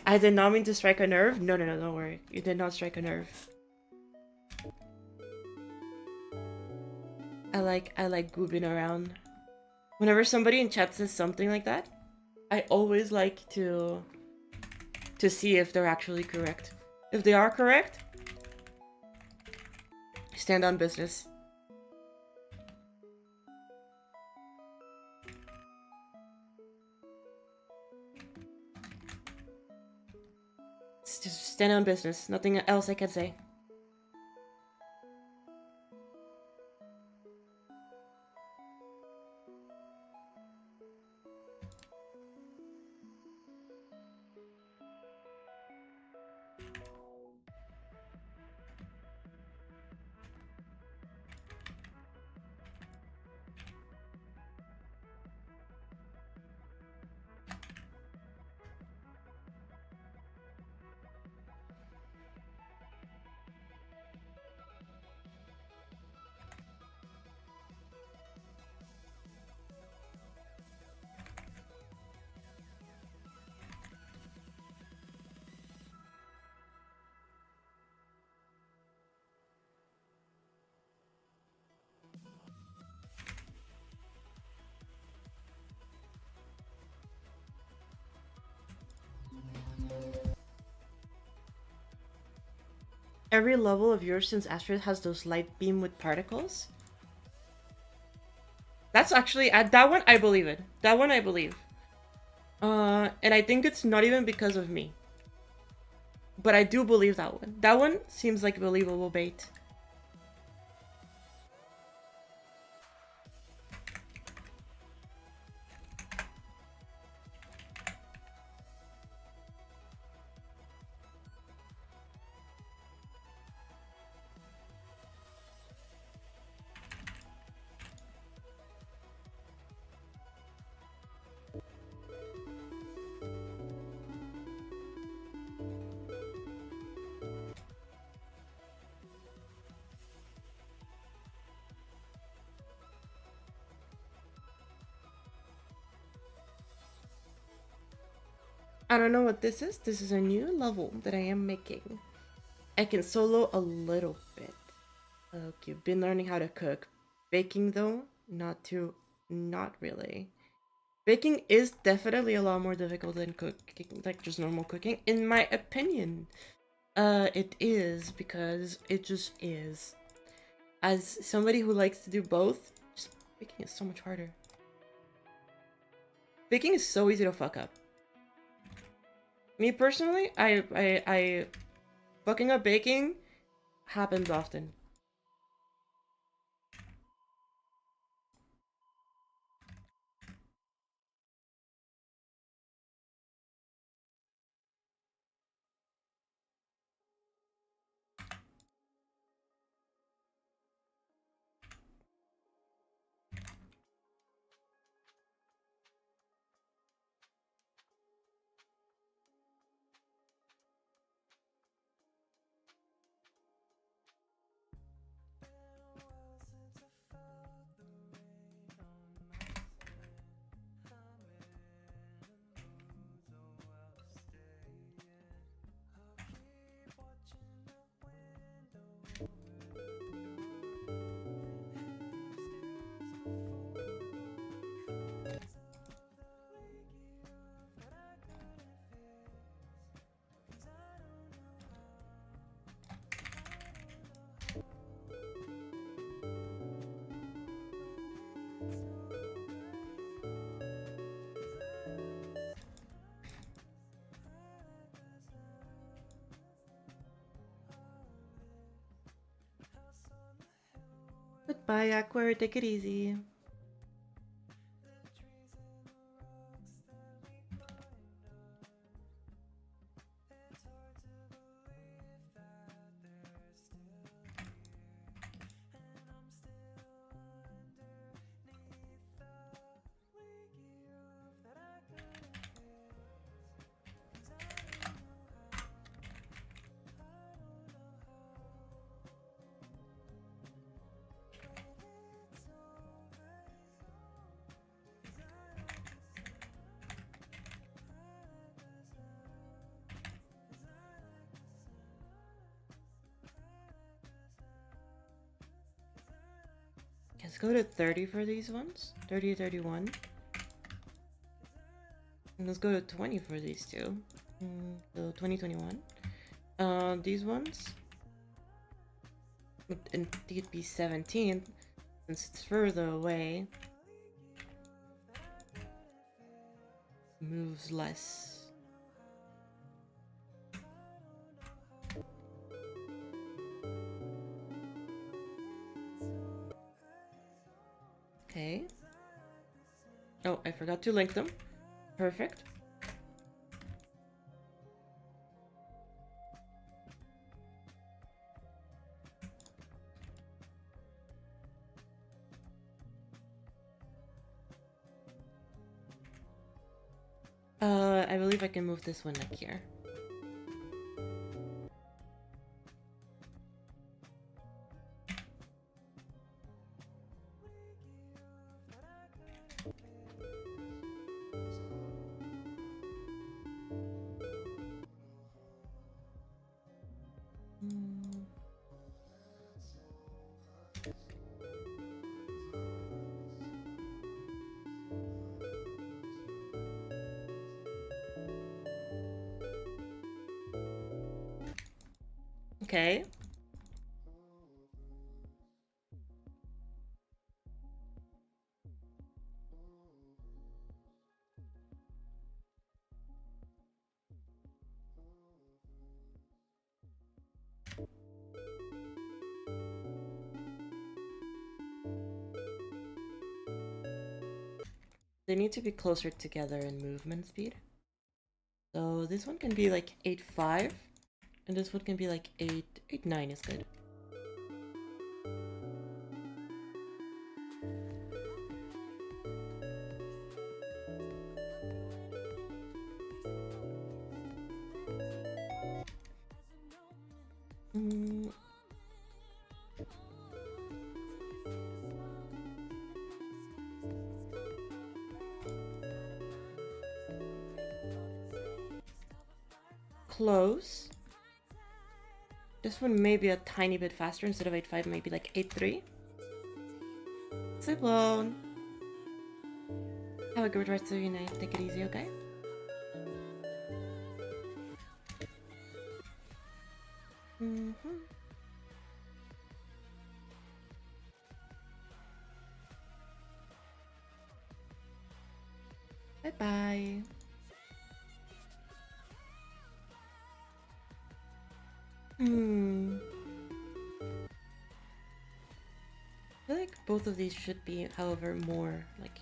I did not mean to strike a nerve. No, don't worry. You did not strike a nerve. I like goobing around. Whenever somebody in chat says something like that, I always like to see if they're actually correct. If they are correct, stand on business. Just stand on business. Nothing else I can say. Every level of yours since Asteroid has those light beam with particles. That's actually that one I believe it. That one I believe. And I think it's not even because of me. But I do believe that one. That one seems like believable bait. I don't know what this is. This is a new level that I am making. I can solo a little bit. Okay, been learning how to cook. Baking though, not really. Baking is definitely a lot more difficult than cooking, like just normal cooking, in my opinion. It is because it just is. As somebody who likes to do both, just baking is so much harder. Baking is so easy to fuck up. Me personally, I fucking up baking happens often. Goodbye, Aqua. Take it easy. Let's go to 30 for these ones. 30, 31. And let's go to 20 for these two. So 20, 21. These ones would indeed be 17 since it's further away. Moves less. Okay. Oh, I forgot to link them. Perfect. I believe I can move this one like here. Okay. They need to be closer together in movement speed. So this one can be like 8.5, and this one can be like 8.9 is good. Close. This one may be a tiny bit faster. Instead of 8.5, maybe like 8.3. Cyclone. Have a good rest of your night. Take it easy, okay? Bye-bye. I feel like both of these should be, however, more like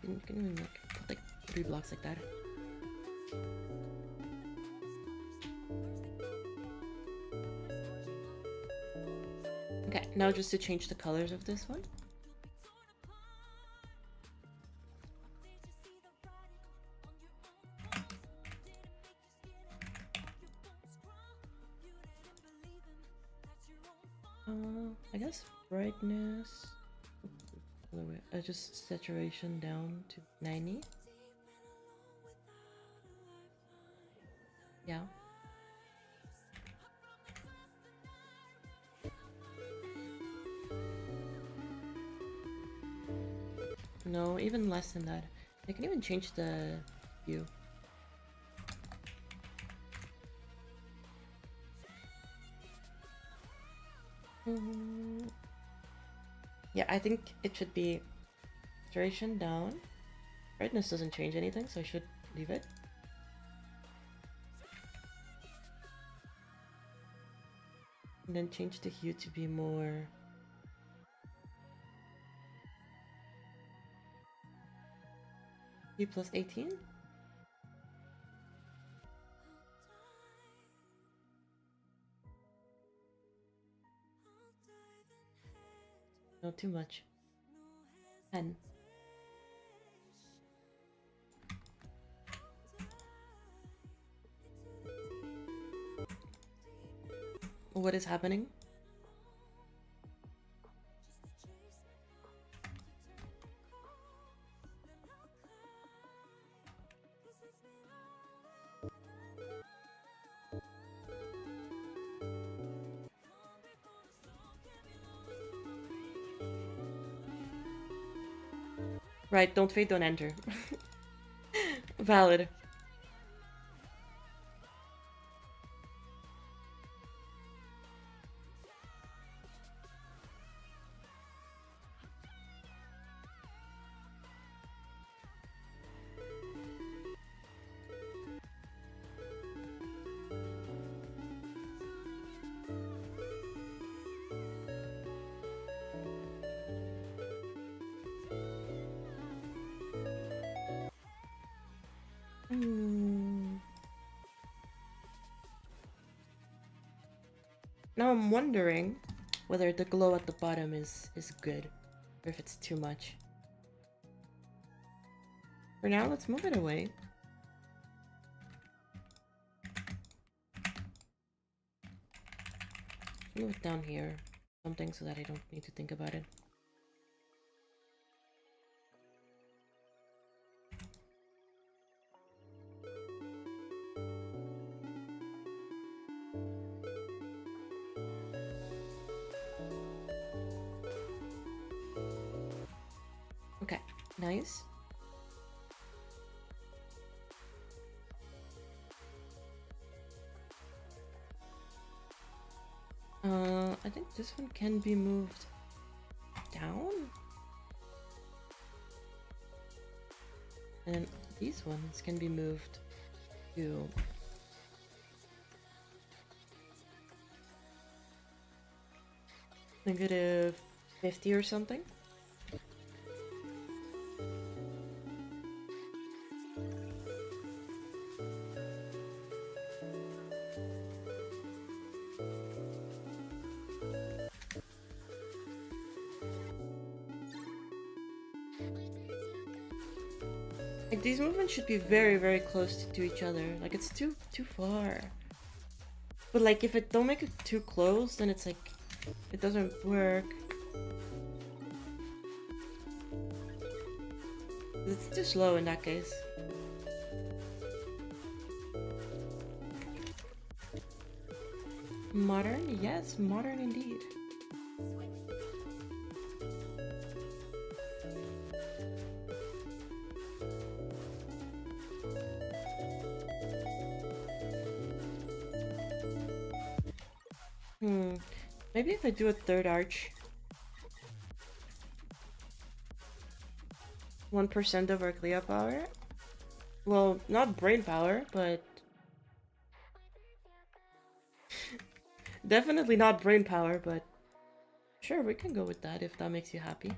you can even like put like 3 blocks like that. Okay, now just to change the colors of this one. I guess brightness. I just saturation down to 90. Yeah. No, even less than that. I can even change the hue. Yeah, I think it should be saturation down. Brightness doesn't change anything, so I should leave it. And then change the hue to be more... hue plus 18? No, too much. 10. What is happening? Right, don't fade, don't enter. Valid. Now I'm wondering whether the glow at the bottom is good, or if it's too much. For now, let's move it away. Move it down here, something so that I don't need to think about it. Okay, nice. I think this one can be moved down. And then these ones can be moved to -50 or something. Like, these movements should be very, very close to each other. Like, it's too far. But like, if it don't make it too close, then it's like, it doesn't work. It's too slow in that case. Modern? Yes, modern indeed. Maybe if I do a third arch. 1% of our Clea power? Well, not brain power, but... definitely not brain power, but... sure, we can go with that if that makes you happy.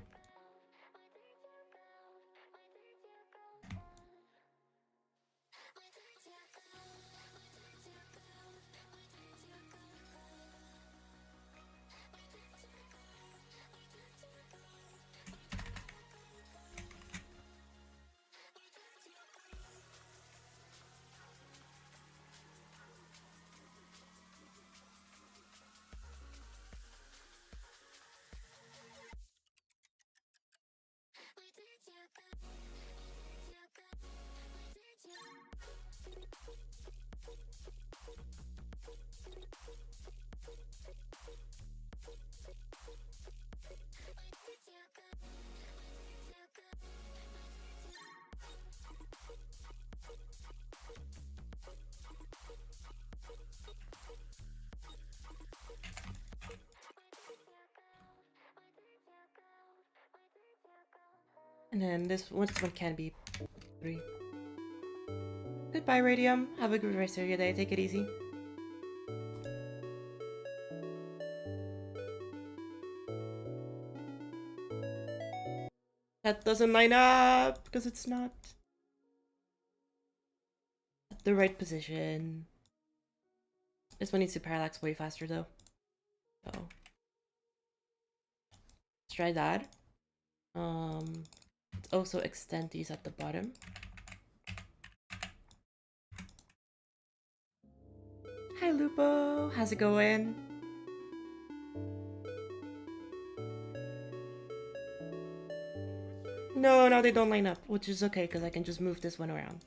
And then this one can be 3. Goodbye, Radium. Have a good rest of your day. Take it easy. That doesn't line up because it's not at the right position. This one needs to parallax way faster though. So let's try that. Let's also extend these at the bottom. Hi Lupo, how's it going? No, they don't line up, which is okay because I can just move this one around.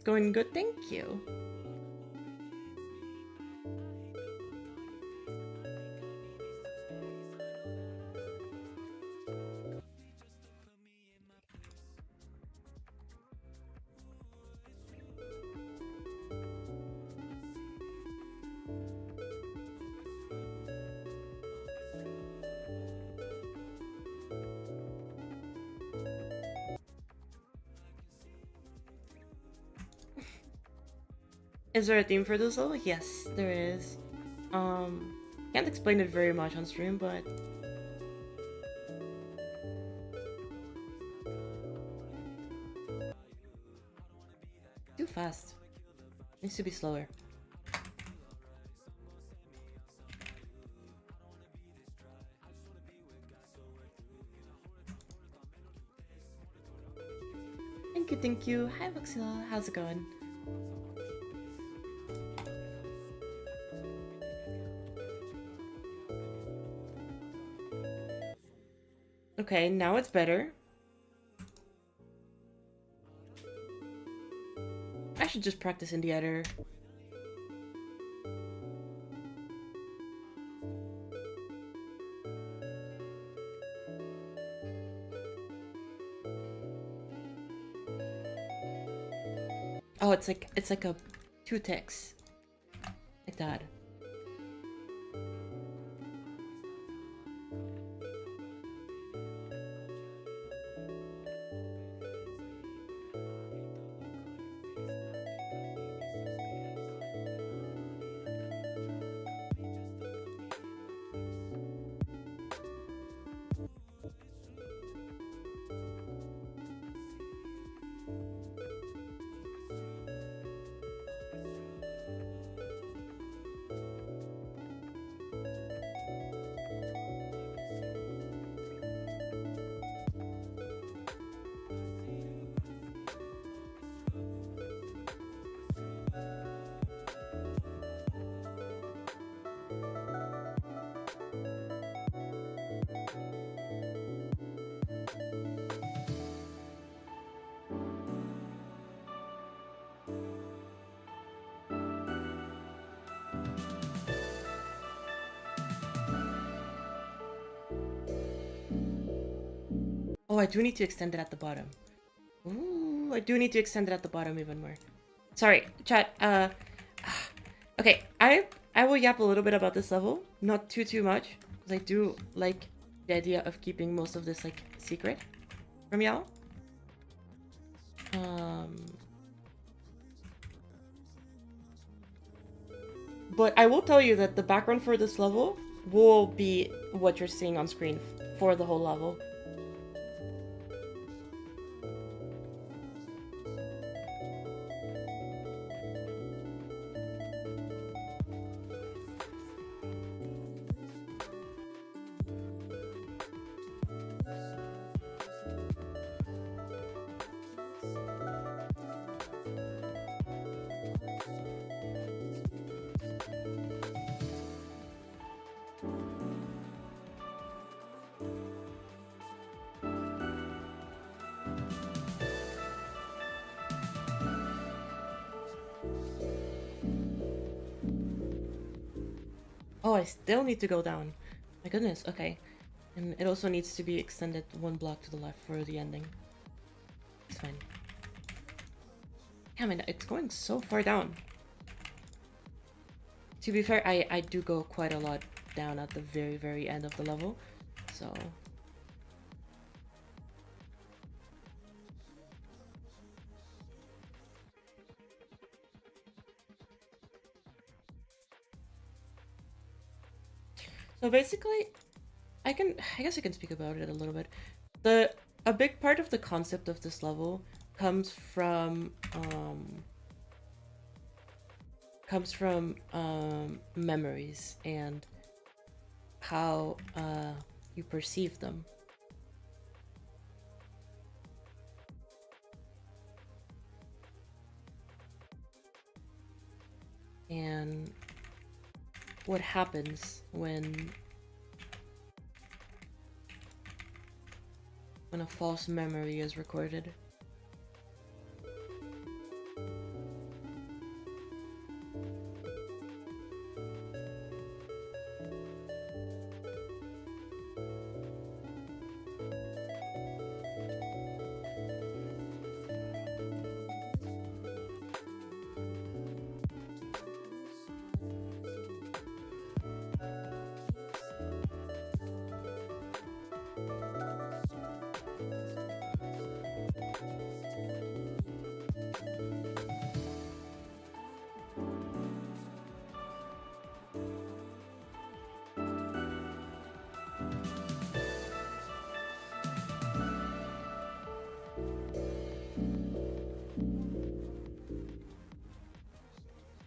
Going good, thank you. Is there a theme for this level? Yes, there is. Can't explain it very much on stream, but too fast. Needs to be slower. Thank you, thank you. Hi, Voxila. How's it going? Okay, now it's better. I should just practice in the editor. Oh, it's like a 2 ticks. Like that. Oh, I do need to extend it at the bottom. Ooh, I do need to extend it at the bottom even more. Sorry, chat. Okay, I will yap a little bit about this level, not too much, because I do like the idea of keeping most of this like secret from y'all. But I will tell you that the background for this level will be what you're seeing on screen for the whole level. Oh, I still need to go down. My goodness, okay. And it also needs to be extended 1 block to the left for the ending. It's fine. Damn it, it's going so far down. To be fair, I do go quite a lot down at the very end of the level, so... So basically, I guess I can speak about it a little bit. A big part of the concept of this level comes from memories and how you perceive them. And what happens when a false memory is recorded.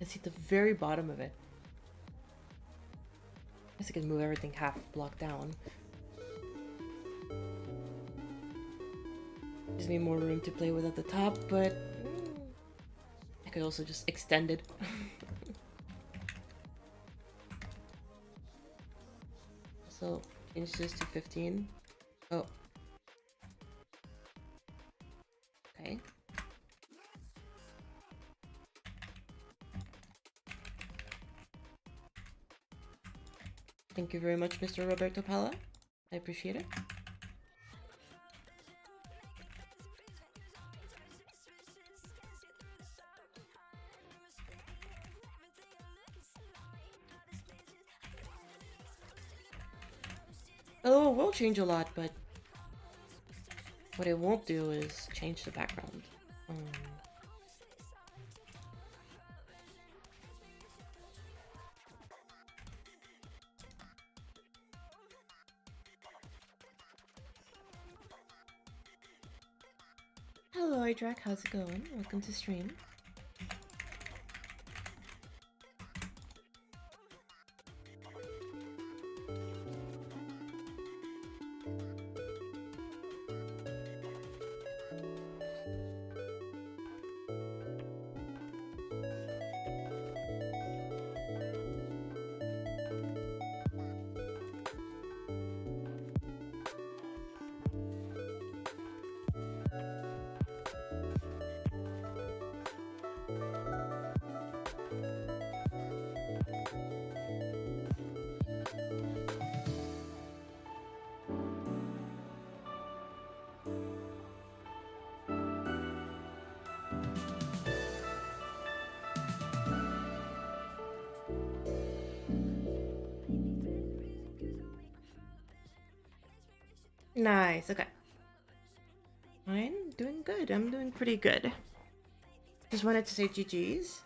can see the very bottom of it. I guess I can move everything half block down. Gives me more room to play with at the top, but I could also just extend it. So change this to 15. Oh. Okay. Thank you very much, Mr. Roberto Pala. I appreciate it. Oh, it will change a lot, but what it won't do is change the background. Hello, Idrak, how's it going? Welcome to stream. Nice, okay. I'm doing good. I'm doing pretty good. Just wanted to say GG's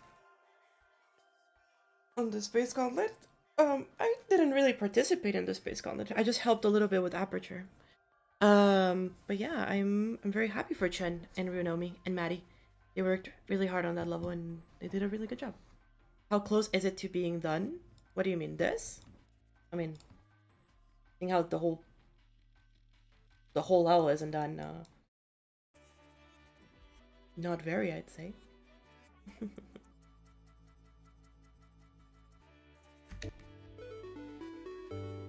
on the Space Gauntlet. I didn't really participate in the Space Gauntlet. I just helped a little bit with Aperture. But yeah, I'm very happy for Chen and Runomi and Maddie. They worked really hard on that level and they did a really good job. How close is it to being done? What do you mean, this? I mean, seeing how the whole level isn't done, not very, I'd say.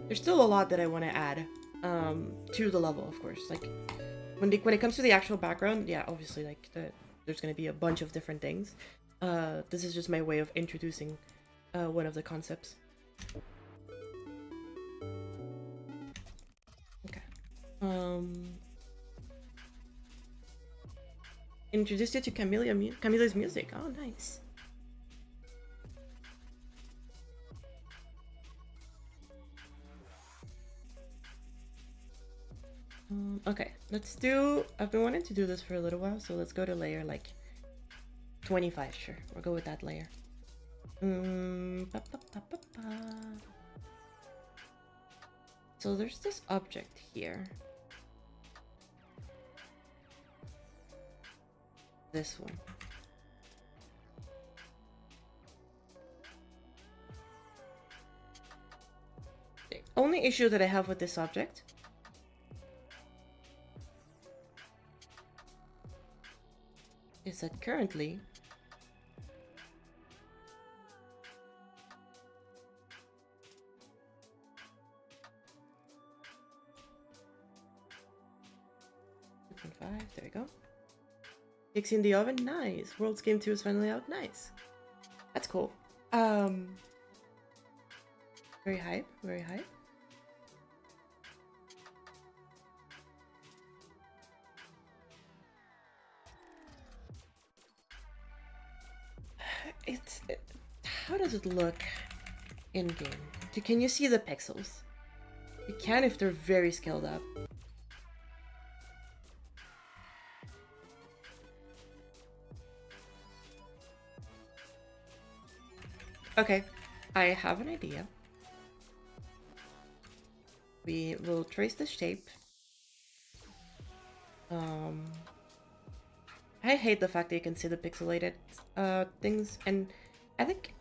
There's still a lot that I want to add to the level, of course. Like when it comes to the actual background, yeah, obviously, like there's gonna be a bunch of different things. This is just my way of introducing one of the concepts. Okay. Introduced you to Camilla's music. Oh, nice. Okay, let's do... I've been wanting to do this for a little while, so let's go to layer like 25, sure. We'll go with that layer. So there's this object here. This one. The only issue that I have with this object is that currently there we go. Pixie in the oven, nice. World's Game 2 is finally out, nice. That's cool. Very hype, very hype. How does it look in game? Can you see the pixels? You can if they're very scaled up. Okay, I have an idea. We will trace the shape. I hate the fact that you can see the pixelated things, and I think,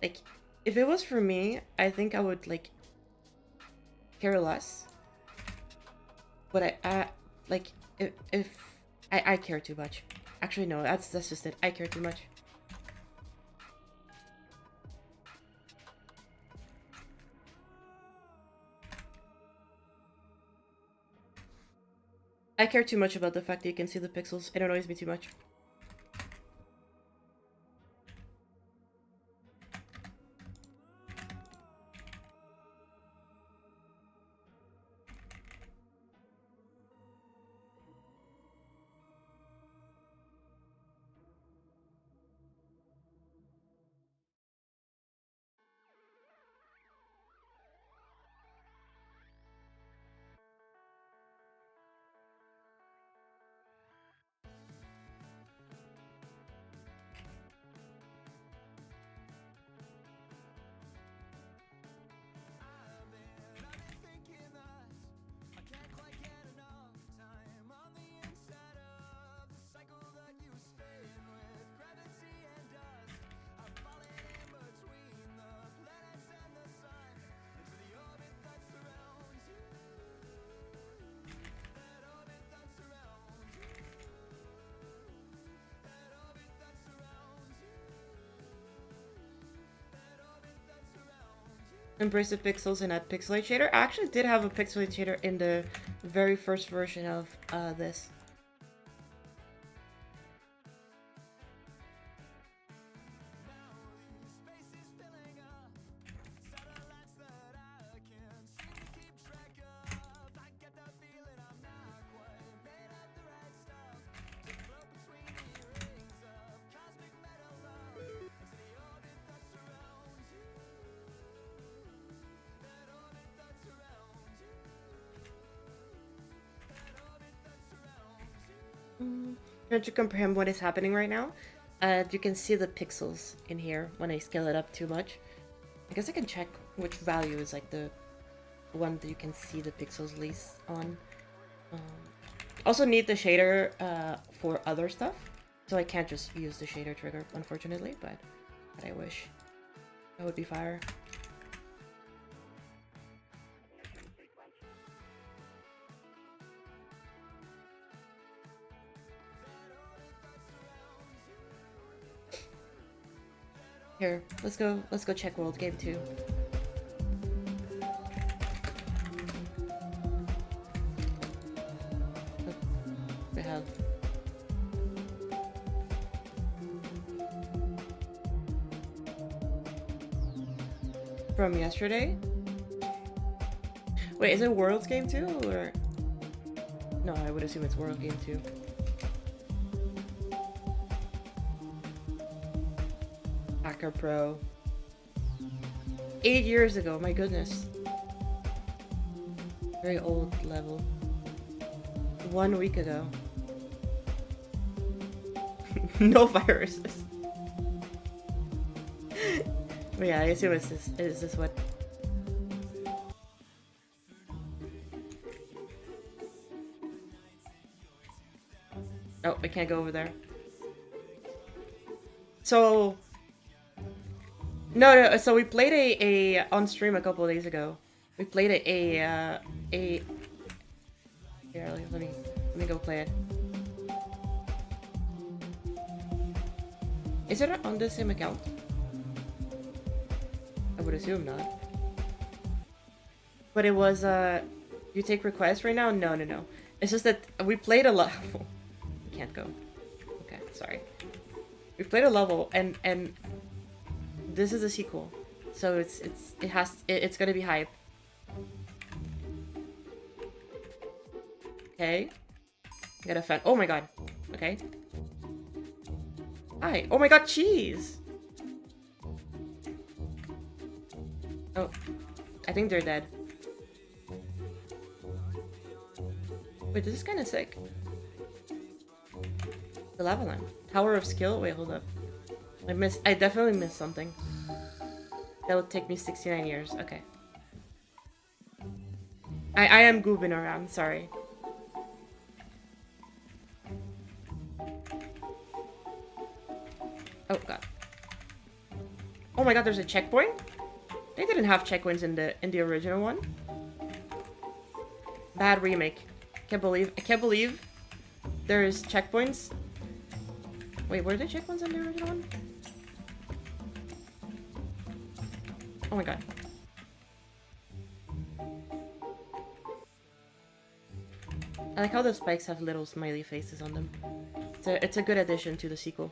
like, if it was for me, I think I would, like, care less. But like, if I care too much. Actually, no, that's just it. I care too much. I care too much about the fact that you can see the pixels. It annoys me too much. Embrace the pixels and add pixelate shader. I actually did have a pixelate shader in the very first version of this. Trying to comprehend what is happening right now. You can see the pixels in here when I scale it up too much. I guess I can check which value is like the one that you can see the pixels least on. Also need the shader for other stuff, so I can't just use the shader trigger, unfortunately, but I wish. That would be fire. Here, let's go check World Game 2. We have from yesterday. Wait, is it World's Game 2 or no, I would assume it's World Game 2. Hacker Pro. 8 years ago, my goodness. Very old level. 1 week ago. No viruses. But yeah, I assume it's this. Is this what? Oh, I can't go over there. So no, so we played a on stream a couple of days ago. We played a here, let me go play it. Is it on the same account? I would assume not. But it was you take requests right now? No. It's just that we played a level. Can't go. Okay, sorry. We played a level and this is a sequel, so it's gonna be hype. Okay, get a fan. Oh my god. Okay. Hi. Oh my god, cheese. Oh, I think they're dead. Wait, this is kind of sick. The lava lamp. Tower of skill. Wait, hold up. I definitely missed something. That would take me 69 years. Okay. I am goobing around, sorry. Oh god. Oh my god, there's a checkpoint? They didn't have checkpoints in the original one. Bad remake. I can't believe there's checkpoints. Wait, were there checkpoints in the original one? Oh my god. I like how the spikes have little smiley faces on them. It's a good addition to the sequel.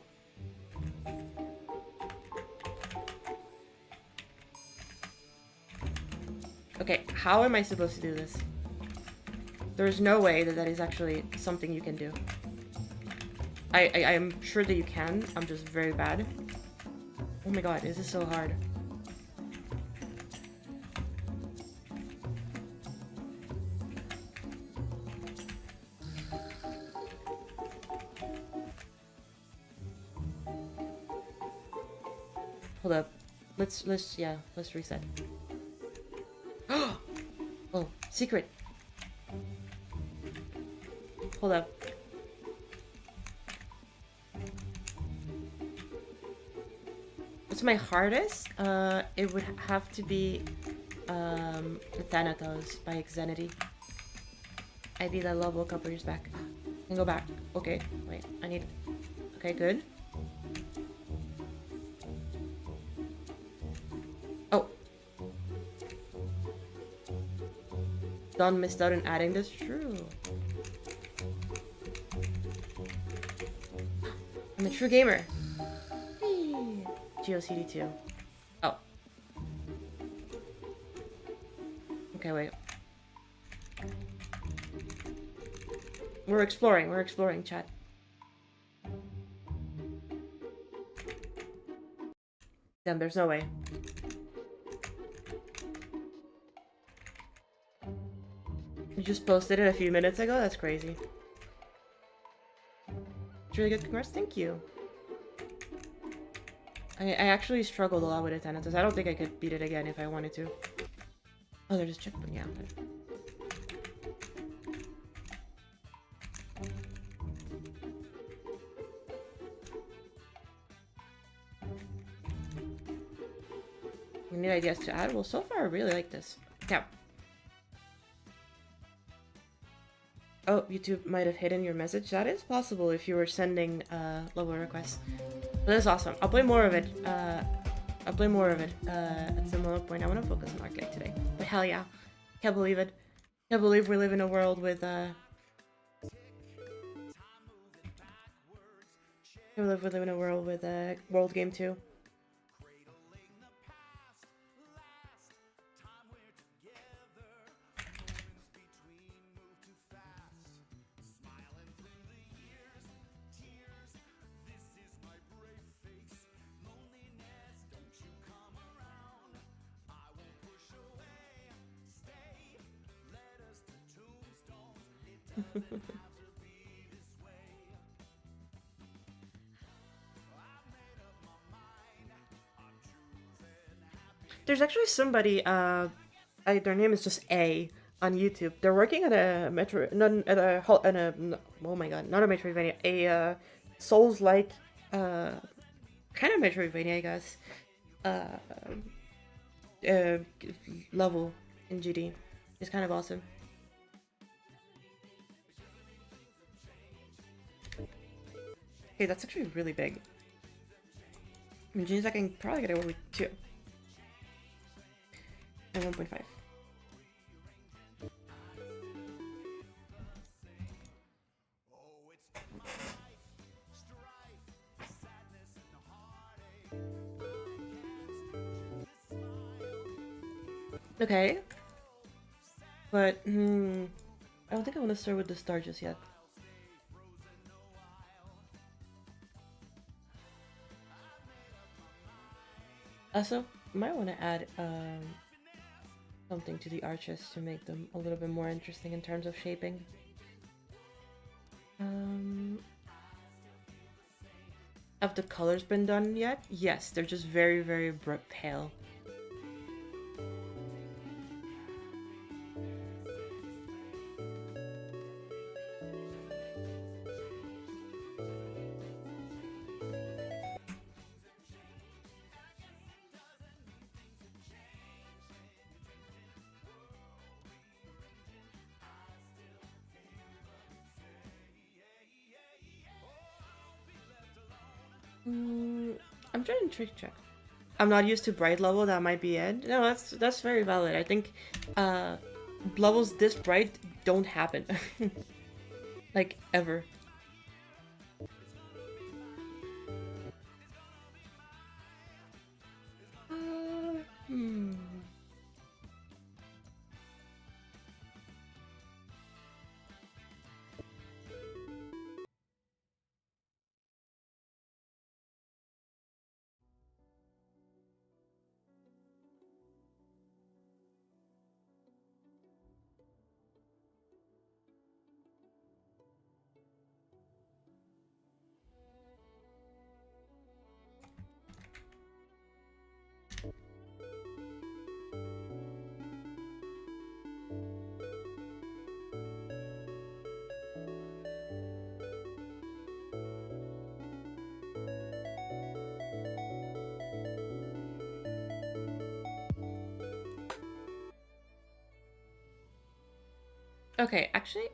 Okay, how am I supposed to do this? There's no way that that is actually something you can do. I am sure that you can. I'm just very bad. Oh my god, this is so hard. Hold up. Let's reset. Oh, secret. Hold up. What's my hardest? It would have to be the Thanatos by Xenity. I beat that level a couple years back. I can go back. Okay, wait, I need... Okay, good. Oh. Don missed out on adding this. True. I'm a true gamer. Hey. GeoCD2. Oh. Okay, wait. We're exploring, chat. Damn, there's no way. You just posted it a few minutes ago? That's crazy. It's really good. Congrats, thank you. I actually struggled a lot with Thanatos. I don't think I could beat it again if I wanted to. Oh, there's a checkpoint, yeah. We need ideas to add? Well, so far I really like this. Yeah. Oh, YouTube might have hidden your message. That is possible if you were sending level requests. But that's awesome. I'll play more of it. At some other point. I want to focus on Arclight today. But hell yeah. Can't believe it. Can't believe we live in a world with Can't believe we live in a world with World Game 2. There's actually somebody, their name is just A on YouTube. They're working at a Metro, oh my god, not a Metroidvania, a Souls-like, kind of Metroidvania, I guess, level in GD. It's kind of awesome. Okay, that's actually really big. In jeans, I can probably get away with 2. And 1.5. Okay. But, I don't think I want to start with the star just yet. Also, might want to add something to the arches to make them a little bit more interesting in terms of shaping. Have the colors been done yet? Yes, they're just very, very pale. I'm trying to trick check. I'm not used to bright level, that might be it. No, that's very valid. I think levels this bright don't happen. Like, ever. Hmm. Okay, actually,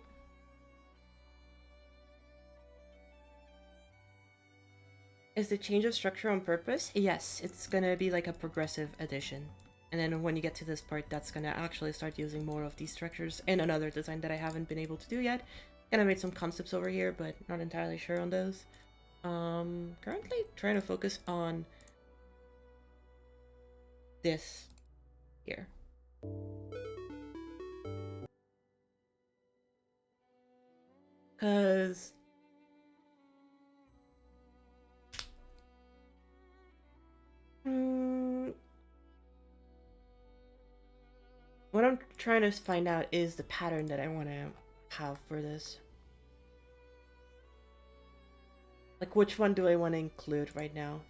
is the change of structure on purpose? Yes, it's gonna be like a progressive addition. And then when you get to this part, that's gonna actually start using more of these structures in another design that I haven't been able to do yet. And I made some concepts over here, but not entirely sure on those. Currently trying to focus on this here. Cause what I'm trying to find out is the pattern that I want to have for this. Like, which one do I want to include right now?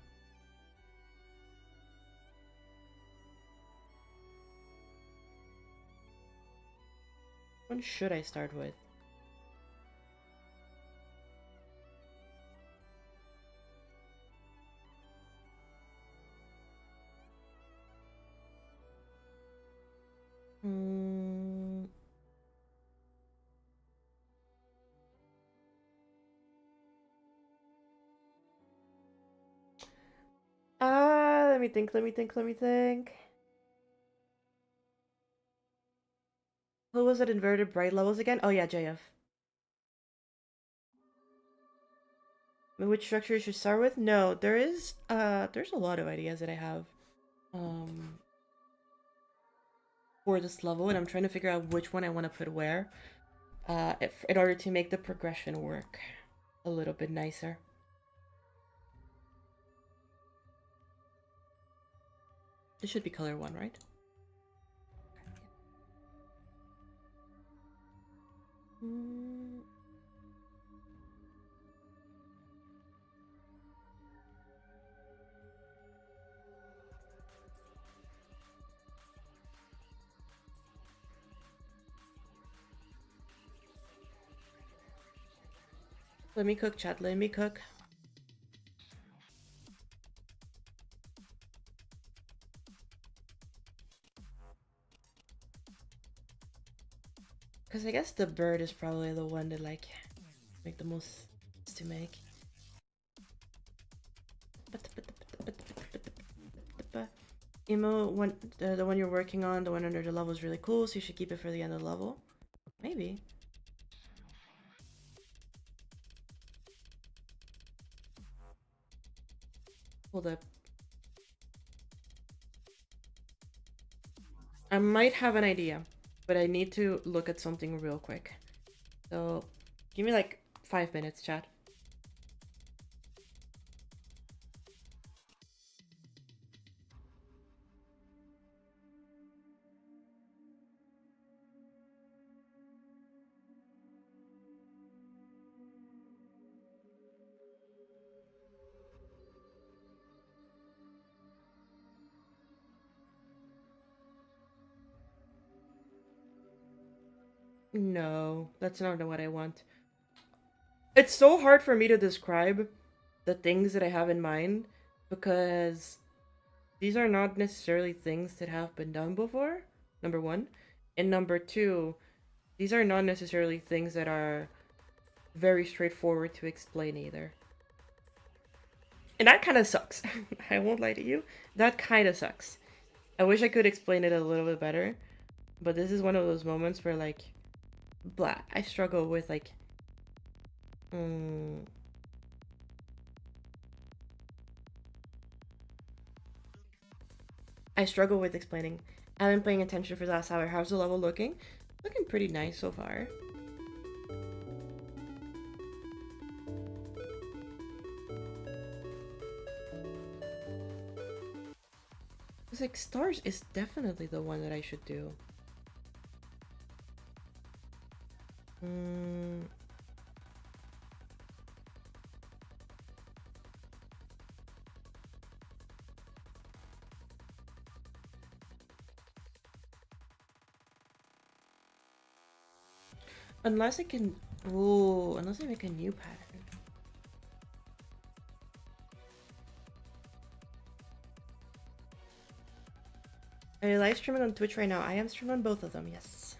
What should I start with? Hmm. Let me think, let me think, let me think. Who was it inverted bright levels again? Oh yeah, JF. Which structure you should start with? No, there's a lot of ideas that I have um for this level, and I'm trying to figure out which one I want to put where in order to make the progression work a little bit nicer. This should be color 1, right? Mm. Let me cook, chat. Let me cook. Because I guess the bird is probably the one that, like, make the most sense to make. Emo, the one you're working on, the one under the level is really cool, so you should keep it for the end of the level. Maybe. Hold up. I might have an idea, but I need to look at something real quick. So, give me like 5 minutes, chat. No, that's not what I want. It's so hard for me to describe the things that I have in mind because these are not necessarily things that have been done before, number one. And number two, these are not necessarily things that are very straightforward to explain either. And that kind of sucks. I won't lie to you. That kind of sucks. I wish I could explain it a little bit better, but this is one of those moments where like, blah, I struggle with like, I struggle with explaining. I've been paying attention for the last hour. How's the level looking? Looking pretty nice so far. It's like stars is definitely the one that I should do. Unless I can... Ooh, unless I make a new pattern. Are you live streaming on Twitch right now? I am streaming on both of them, yes.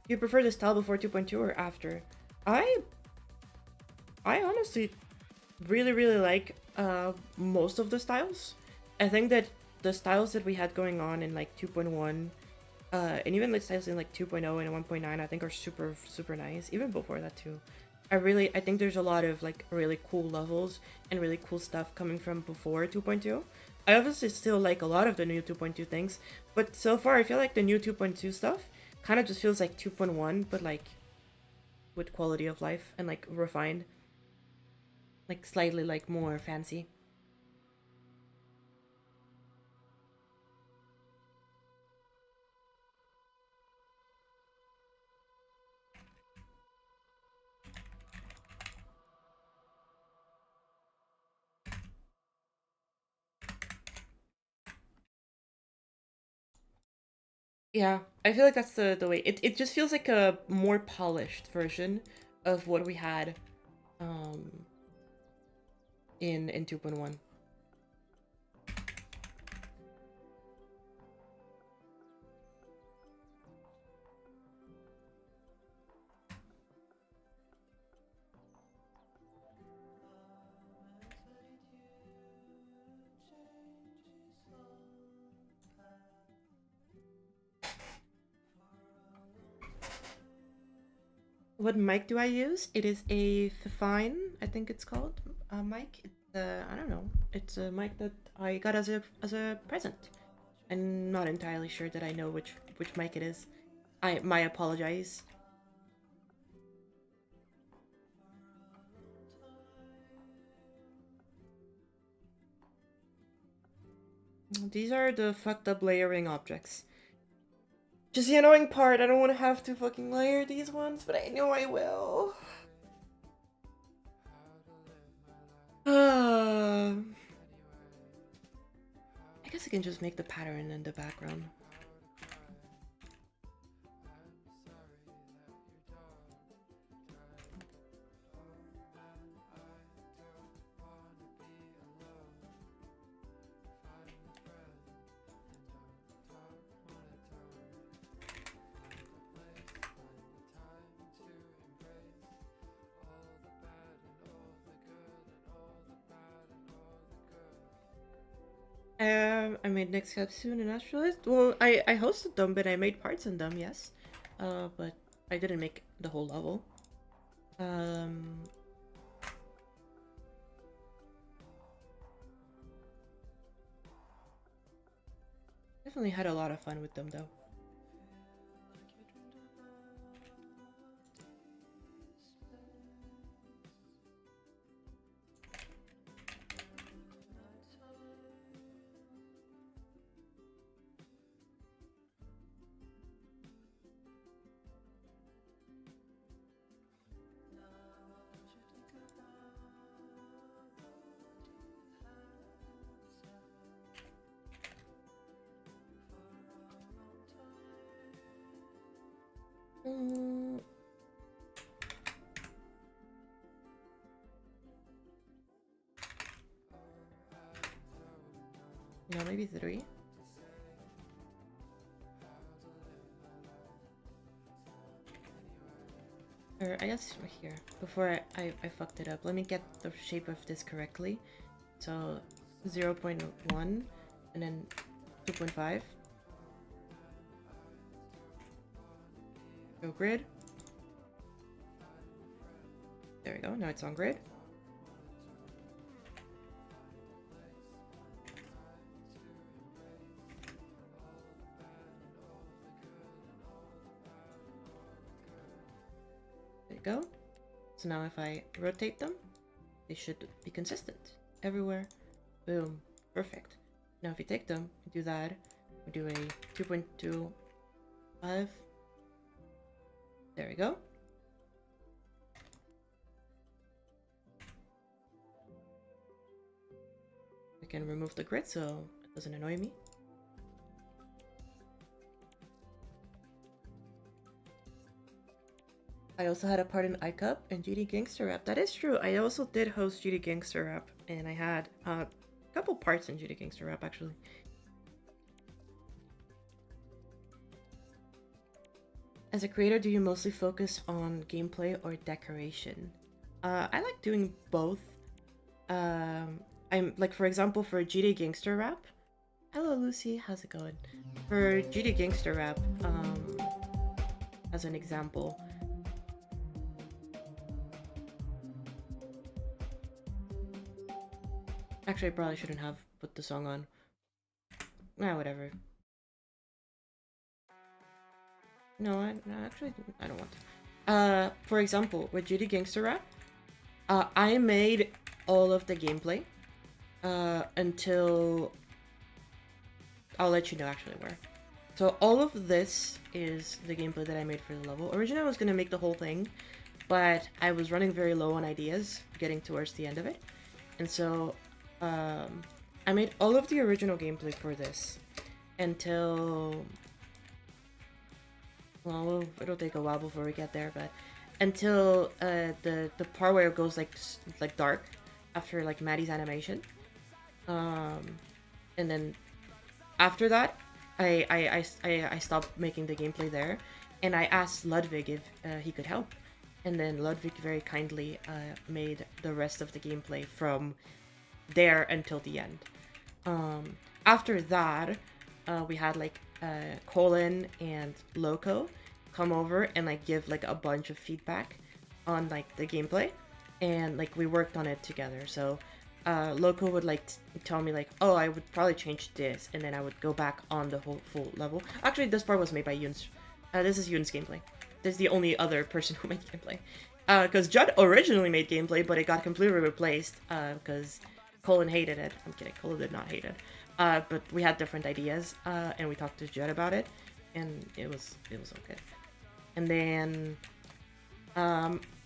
You prefer the style before 2.2 or after? I honestly really like most of the styles. I think that the styles that we had going on in like 2.1 and even the styles in like 2.0 and 1.9 I think are super nice, even before that too. I think there's a lot of like really cool levels and really cool stuff coming from before 2.2. I obviously still like a lot of the new 2.2 things, but so far I feel like the new 2.2 stuff kind of just feels like 2.1 but like with quality of life and like refined, like slightly like more fancy. Yeah, I feel like that's the way. It just feels like a more polished version of what we had in 2.1. What mic do I use? It is a Fine, I think it's called, mic. It's I don't know. It's a mic that I got as a present. I'm not entirely sure that I know which mic it is. My apologize. These are the fucked up layering objects. Just the annoying part, I don't want to have to fucking layer these ones, but I know I will. I guess I can just make the pattern in the background. I made next capsule and Astralist. Well, I hosted them, but I made parts in them, yes. But I didn't make the whole level. Definitely had a lot of fun with them though. No, maybe 3. Or I guess right here. Before I fucked it up. Let me get the shape of this correctly. So 0.1 and then 2.5. Go grid. There we go. Now it's on grid. There you go. So now if I rotate them, they should be consistent everywhere. Boom. Perfect. Now if you take them, do that, we do a 2.25. There we go. I can remove the grid so it doesn't annoy me. I also had a part in iCup and GD Gangster Rap. That is true. I also did host GD Gangster Rap, and I had a couple parts in GD Gangster Rap actually. As a creator, do you mostly focus on gameplay or decoration? I like doing both. I'm like, for example, for GD Gangster Rap. Hello, Lucy. How's it going? For GD Gangster Rap, as an example. Actually, I probably shouldn't have put the song on. Nah, whatever. No, actually, I don't want to. For example, with GD Gangster Rap, I made all of the gameplay until... I'll let you know actually where. So all of this is the gameplay that I made for the level. Originally, I was going to make the whole thing, but I was running very low on ideas, getting towards the end of it. And so I made all of the original gameplay for this until... Well, it'll take a while before we get there, but until the part where it goes like dark after like Maddie's animation, and then after that, I stopped making the gameplay there, and I asked Ludwig if he could help, and then Ludwig very kindly made the rest of the gameplay from there until the end. After that, we had like Colin and Loco come over and like give like a bunch of feedback on like the gameplay, and like we worked on it together. So Loco would like tell me like, oh, I would probably change this, and then I would go back on the whole full level. Actually, this part was made by Yoon's. This is Yoon's gameplay. This is the only other person who made gameplay. Because Judd originally made gameplay, but it got completely replaced because Colin hated it. I'm kidding, Colin did not hate it. But we had different ideas, and we talked to Judd about it, and it was okay. And then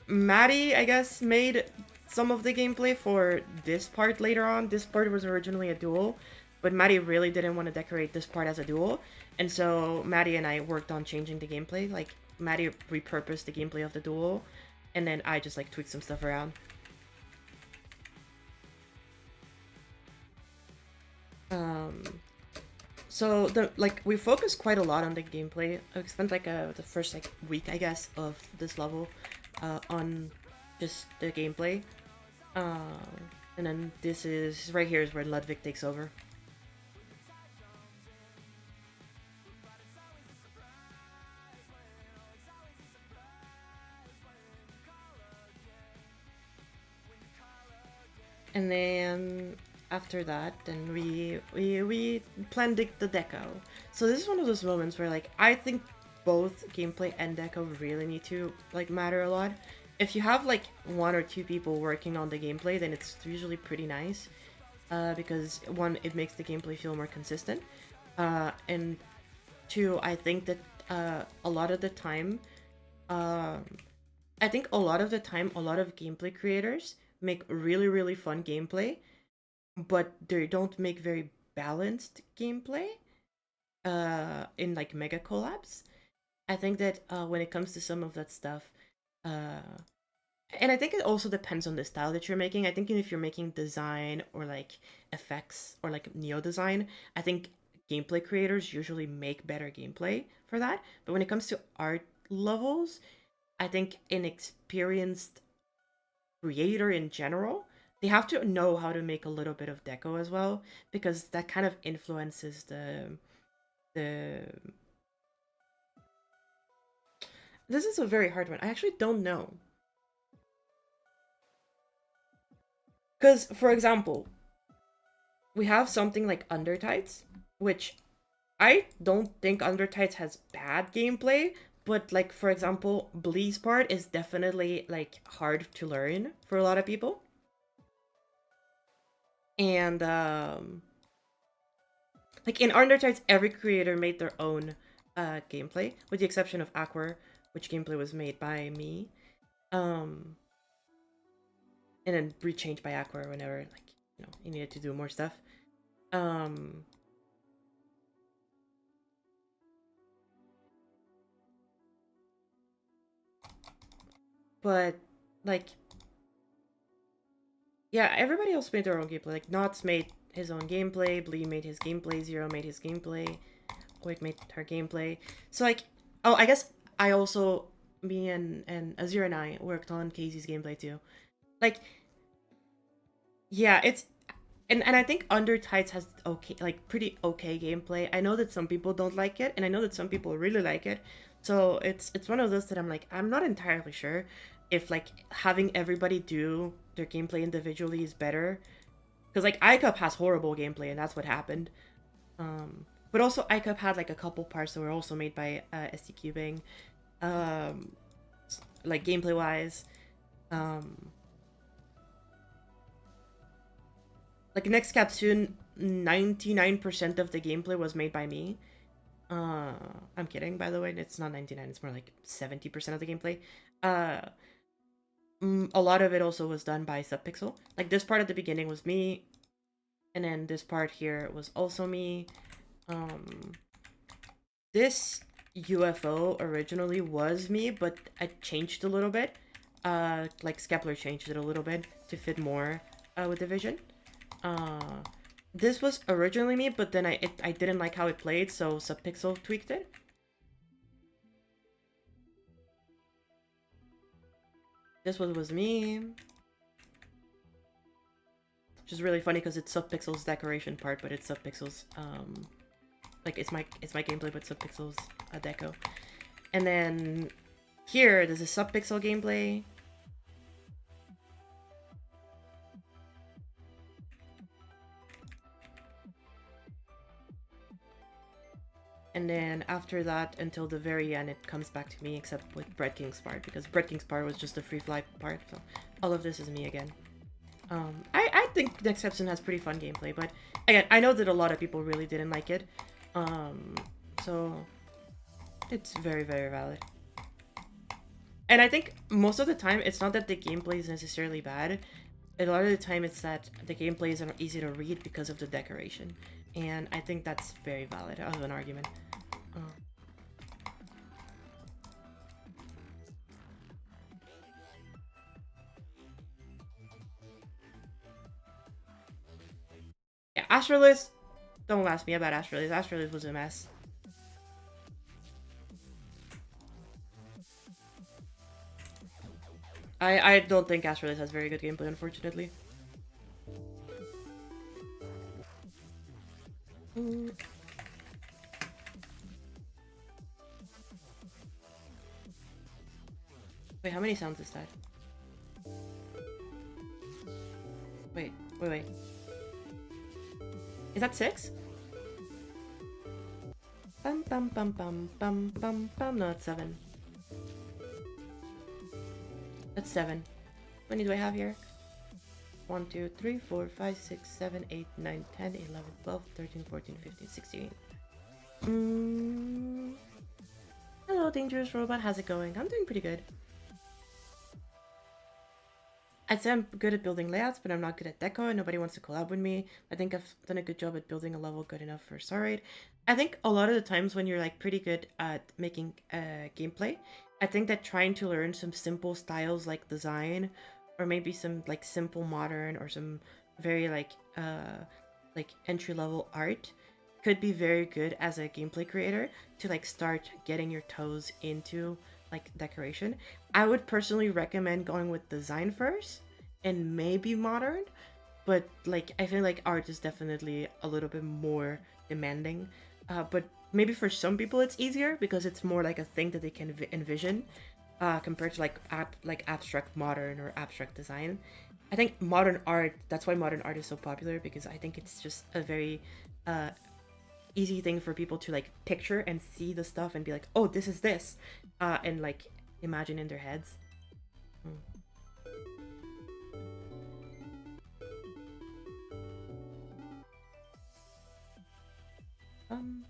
Maddie, I guess, made some of the gameplay for this part later on. This part was originally a duel, but Maddie really didn't want to decorate this part as a duel, and so Maddie and I worked on changing the gameplay. Like, Maddie repurposed the gameplay of the duel, and then I just like tweaked some stuff around. So we focused quite a lot on the gameplay. I spent like the first like week, I guess, of this level on just the gameplay. And then this is right here is where Ludwig takes over. And then after that, then we planned the deco. So this is one of those moments where like I think both gameplay and deco really need to like matter a lot. If you have like one or two people working on the gameplay, then it's usually pretty nice because one, it makes the gameplay feel more consistent, and two, I think that a lot of the time, a lot of gameplay creators make really fun gameplay, but they don't make very balanced gameplay in like mega collabs. I think that when it comes to some of that stuff, and I think it also depends on the style that you're making. I think if you're making design or like effects or like neo design, I think gameplay creators usually make better gameplay for that. But when it comes to art levels, I think inexperienced creator in general, they have to know how to make a little bit of deco as well, because that kind of influences the this is a very hard one. I actually don't know. Because, for example, we have something like Undertights, which I don't think Undertights has bad gameplay, but like, for example, Blee's part is definitely like hard to learn for a lot of people. And like in Undertights, every creator made their own gameplay, with the exception of Aqua, which gameplay was made by me. And then rechanged by Aqua whenever, like, you know, he needed to do more stuff. But like, yeah, everybody else made their own gameplay. Like, Knots made his own gameplay, Blee made his gameplay, Zero made his gameplay, Quake made her gameplay. So like, oh, I guess I also, me and Azure and I worked on Casey's gameplay too. Like, yeah, it's and I think Undertights has okay, like pretty okay gameplay. I know that some people don't like it, and I know that some people really like it. So it's one of those that I'm like, I'm not entirely sure if like having everybody do their gameplay individually is better. Because like iCup has horrible gameplay, and that's what happened. But also iCup had like a couple parts that were also made by SD Cubing, like gameplay wise. Like next capsule, 99% of the gameplay was made by me. I'm kidding, by the way. It's not 99. It's more like 70% of the gameplay. A lot of it also was done by Subpixel. Like this part at the beginning was me, and then this part here was also me. This UFO originally was me, but I changed a little bit. Like Skepler changed it a little bit to fit more with the vision. This was originally me, but then I didn't like how it played, so Subpixel tweaked it. This one was me. Which is really funny because it's Subpixel's decoration part, but it's Subpixel's like it's my gameplay, but Subpixel's deco. And then here there's a Subpixel gameplay. And then after that, until the very end, it comes back to me, except with Bread King's part, because Bread King's part was just a free fly part, so all of this is me again. I think Next Stepson has pretty fun gameplay, but again, I know that a lot of people really didn't like it, so it's very, very valid. And I think most of the time, it's not that the gameplay is necessarily bad. A lot of the time, it's that the gameplay is easy to read because of the decoration. And I think that's very valid as an argument. Yeah, Astralis, don't ask me about Astralis. Astralis was a mess. I don't think Astralis has very good gameplay, unfortunately. Wait, how many sounds is that? Wait. Is that 6? Bum bum bum bum bum bum bum. No, it's 7. That's 7. How many do I have here? 1, 2, 3, 4, 5, 6, 7, 8, 9, 10, 11, 12, 13, 14, 15, 16. Hello, Dangerous Robot. How's it going? I'm doing pretty good. I'd say I'm good at building layouts, but I'm not good at deco, and nobody wants to collab with me. I think I've done a good job at building a level good enough for Star Raid. I think a lot of the times when you're like pretty good at making gameplay, I think that trying to learn some simple styles like design, or maybe some like simple modern or some very like entry level art could be very good as a gameplay creator to like start getting your toes into like decoration. I would personally recommend going with design first and maybe modern, but like I feel like art is definitely a little bit more demanding. But maybe for some people it's easier because it's more like a thing that they can envision, compared to like abstract modern or abstract design. I think modern art. That's why modern art is so popular, because I think it's just a very uh, easy thing for people to like picture and see the stuff and be like, oh, this is this, and like imagine in their heads. Mm. Um,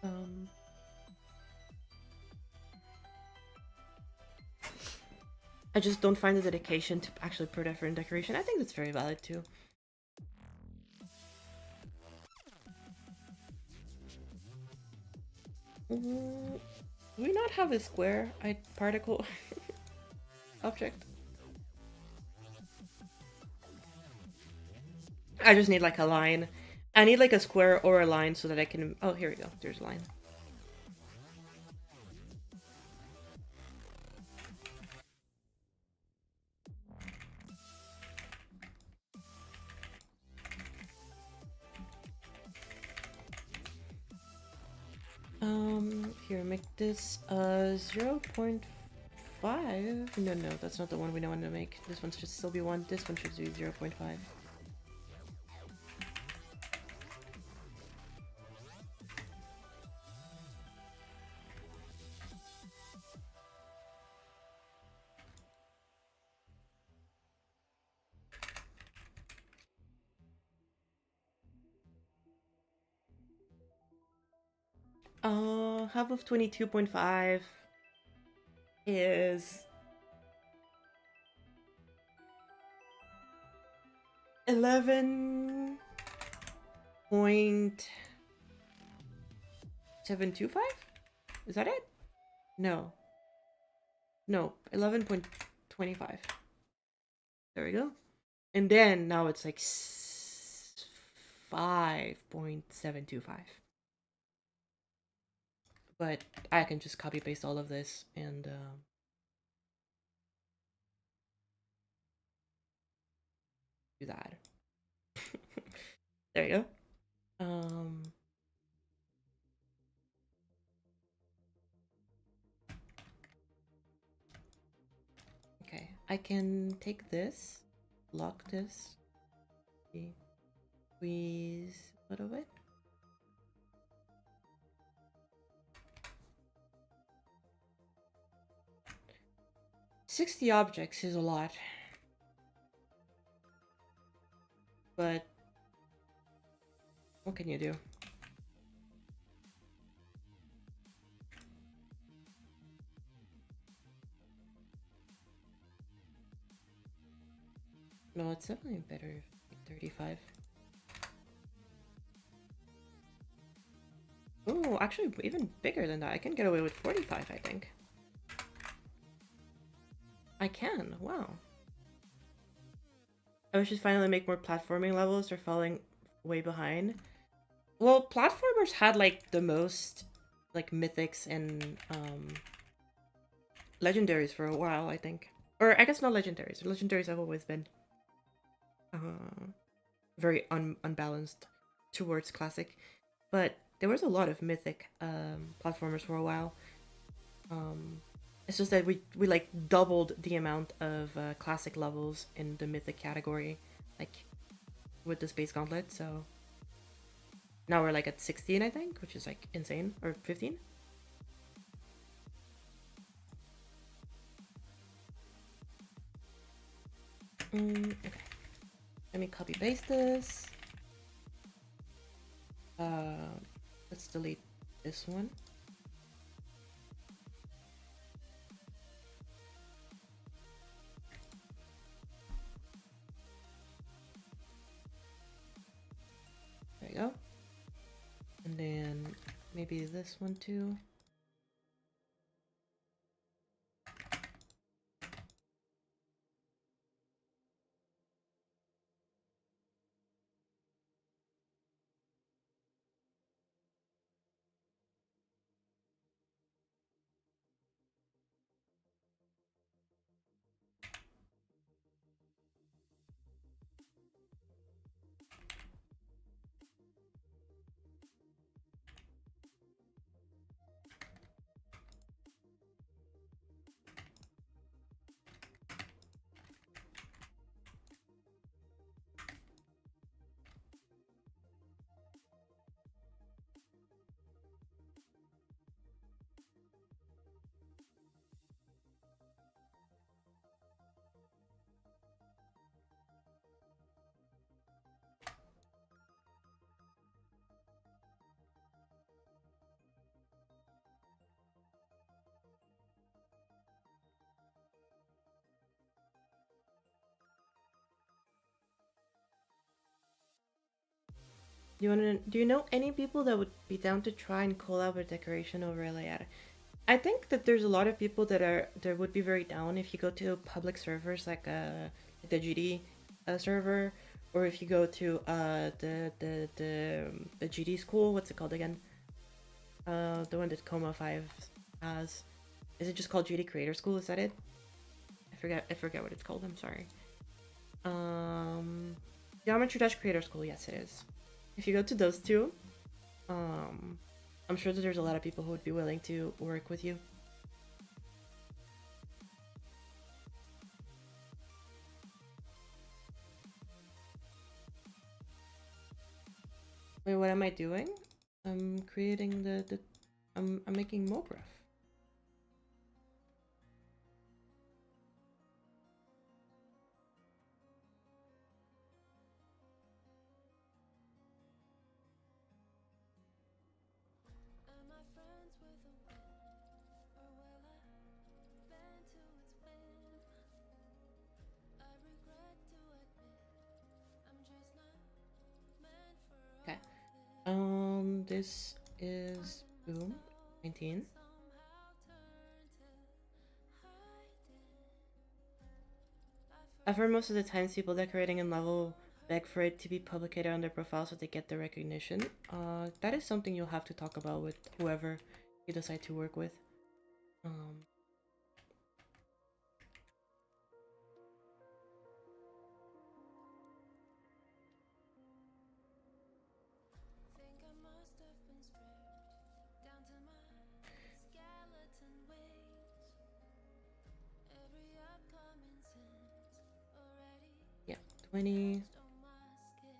um, I just don't find the dedication to actually put effort in decoration. I think that's very valid too. Do we not have a square particle object? I just need like a line. I need like a square or a line so that I can. Oh, here we go. There's a line. Here, make this 0.5. No, no, that's not the one we want to make. This one should still be 1. This one should be 0.5. Half of 22.5 is 11.725? Is that it? No. No, 11.25. There we go. And then now it's like 5.725. But I can just copy paste all of this and do that. There you go. Okay, I can take this, lock this, squeeze a little bit. $60 objects is a lot, but what can you do? No, it's definitely better like 35. Oh, actually even bigger than that. I can get away with 45, I think. I can, wow. I wish to finally make more platforming levels. They're falling way behind. Well, platformers had like the most like mythics and legendaries for a while, I think. Or I guess not legendaries. Legendaries have always been very unbalanced towards classic, but there was a lot of mythic platformers for a while. It's just that we like doubled the amount of classic levels in the mythic category, like with the Space Gauntlet. So now we're like at 16, I think, which is like insane, or 15. Okay, let me copy paste this. Let's delete this one. There you go. And then maybe this one too. Do you know any people that would be down to try and collab with decoration over layout? I think that there's a lot of people that would be very down if you go to public servers like the GD server, or if you go to the GD school. What's it called again? The one that Coma 5 has. Is it just called GD Creator School? Is that it? I forget what it's called. I'm sorry. Geometry Dash Creator School. Yes, it is. If you go to those two, I'm sure that there's a lot of people who would be willing to work with you. Wait, what am I doing? I'm creating I'm making MoGraph. Am I friends with the wind, or will I bend to its whim? I regret to admit I'm just not meant for all Okay. this. This is boom 19. Somehow turn to hiding. I've heard most of the times people decorating in level beg for it to be publicated on their profile so they get the recognition. That is something you'll have to talk about with whoever you decide to work with. Think I must have been stripped down to my skeleton wings. Every upcoming sin's already Yeah, 20. etched on my skin.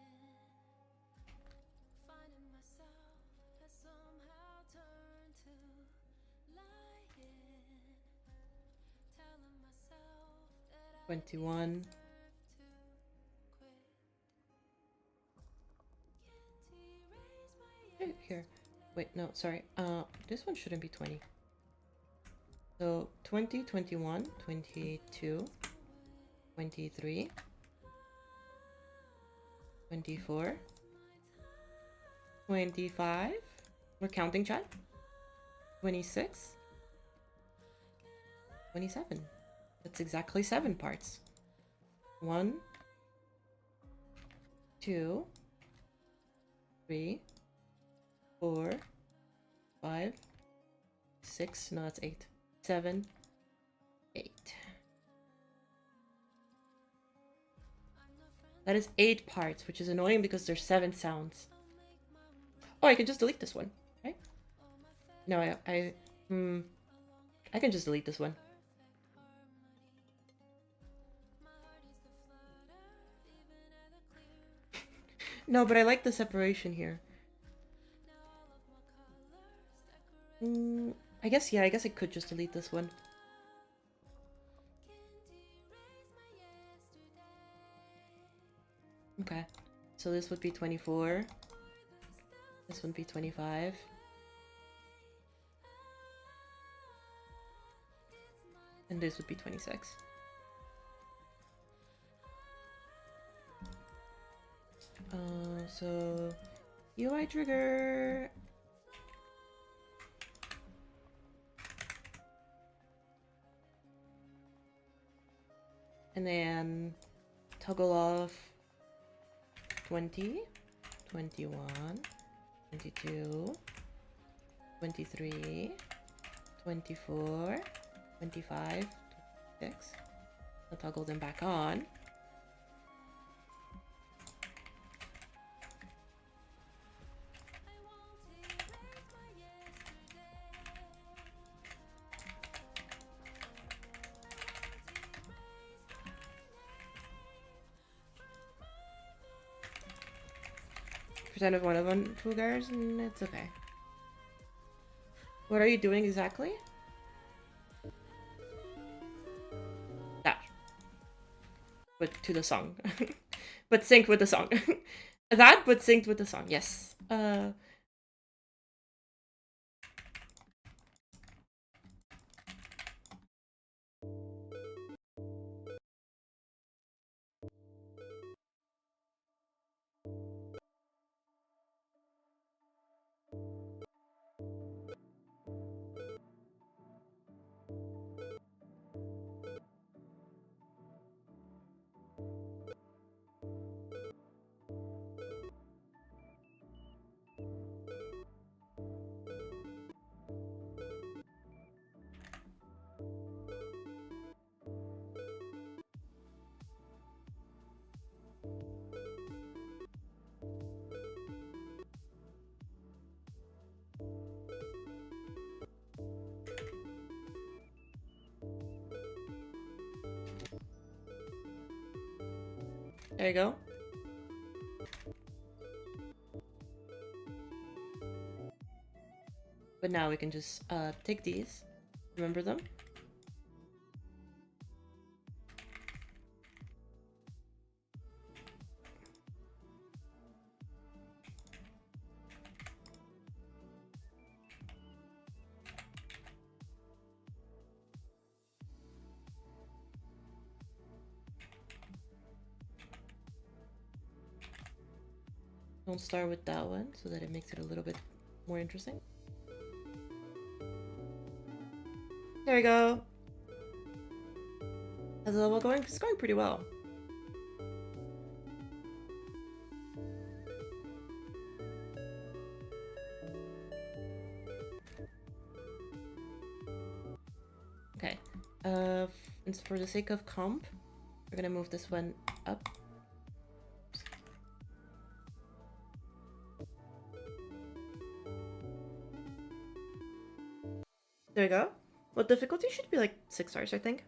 Finding myself has somehow turned to lying. Telling myself that I 21. deserve to quit. Can't erase my Here. Wait, no, sorry. This one shouldn't be 20. So 20, 21, 22, 23, 24, 25. We're counting, chat. 26, 27. That's exactly 7 parts. 1, 2, 3, 4, 5, 6. No, that's 8. 7, 8. That is 8 parts, which is annoying because there's 7 sounds. Oh, I can just delete this one, right? No, I can just delete this one. No, but I like the separation here. I guess, yeah, I guess I could just delete this one. Okay, so this would be 24. This would be 25. And this would be 26. So UI trigger. And then toggle off 20, 21, 22, 23, 24, 25, 26. I'll toggle them back on. Percent of one of them, two guys, and it's okay. What are you doing exactly? That. But to the song. But synced with the song. That, but synced with the song, yes. There you go. But now we can just take these. Remember them? Don't start with that one so that it makes it a little bit more interesting. There we go. How's the level going? It's going pretty well. Okay. And for the sake of comp, we're gonna move this one up. There we go. Well, difficulty should be like 6 stars, I think.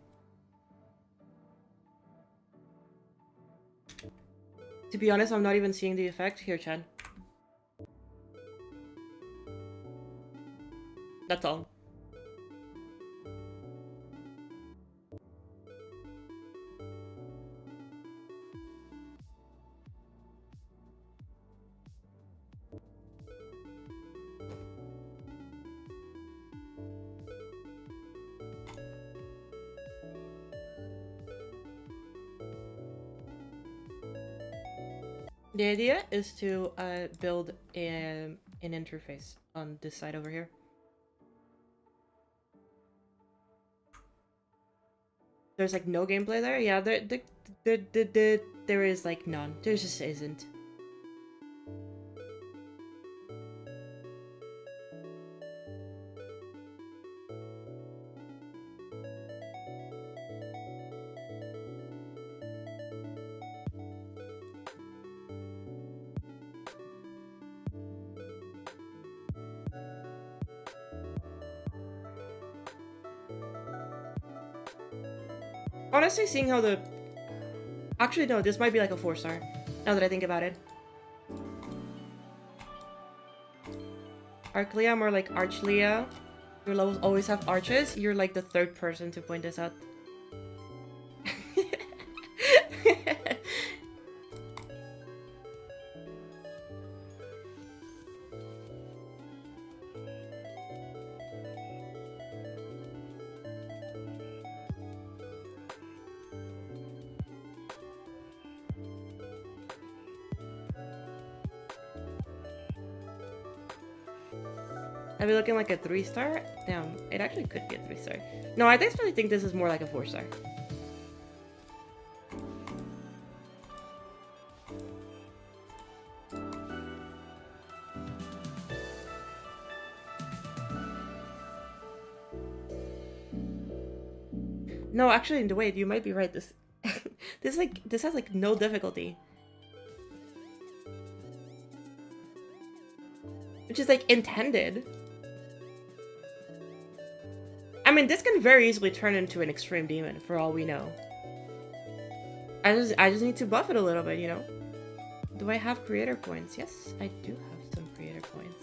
To be honest, I'm not even seeing the effect. Here, Chen. That's all. The idea is to build an interface on this side over here. There's like no gameplay there? Yeah, there is like none. There just isn't. Honestly, seeing how the... Actually, no, this might be like a 4-star, now that I think about it. Arclia, more like Archlia. Your levels always have arches. You're like the 3rd person to point this out. Are we looking like a 3-star? Damn, it actually could be a 3-star. No, I definitely think this is more like a 4-star. No, actually, wait, you might be right. This, this has like no difficulty, which is like intended. I mean, this can very easily turn into an extreme demon for all we know. I just need to buff it a little bit, you know? Do I have creator points? Yes, I do have some creator points.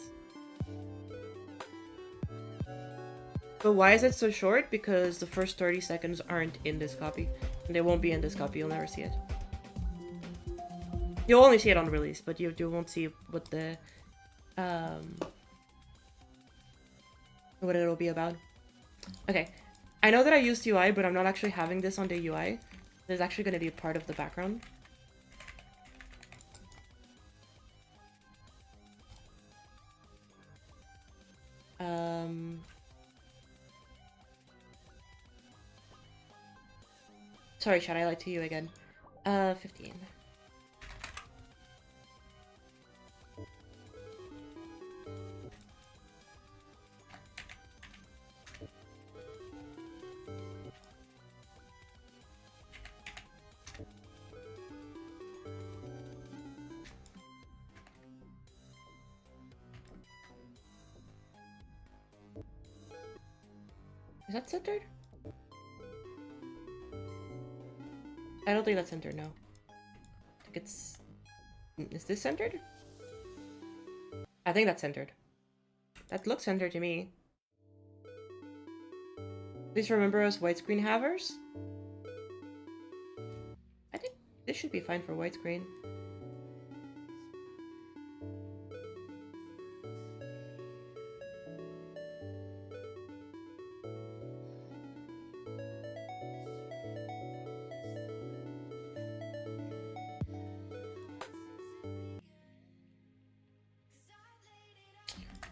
But why is it so short? Because the first 30 seconds aren't in this copy. And they won't be in this copy, you'll never see it. You'll only see it on release, but you won't see what the... what it'll be about. Okay, I know that I used UI, but I'm not actually having this on the UI. There's actually going to be a part of the background. Sorry, chat, I lied to you again. 15. Is that centered? I don't think that's centered, no. it's... Is this centered? I think that's centered. That looks centered to me. Please remember us widescreen havers. I think this should be fine for widescreen.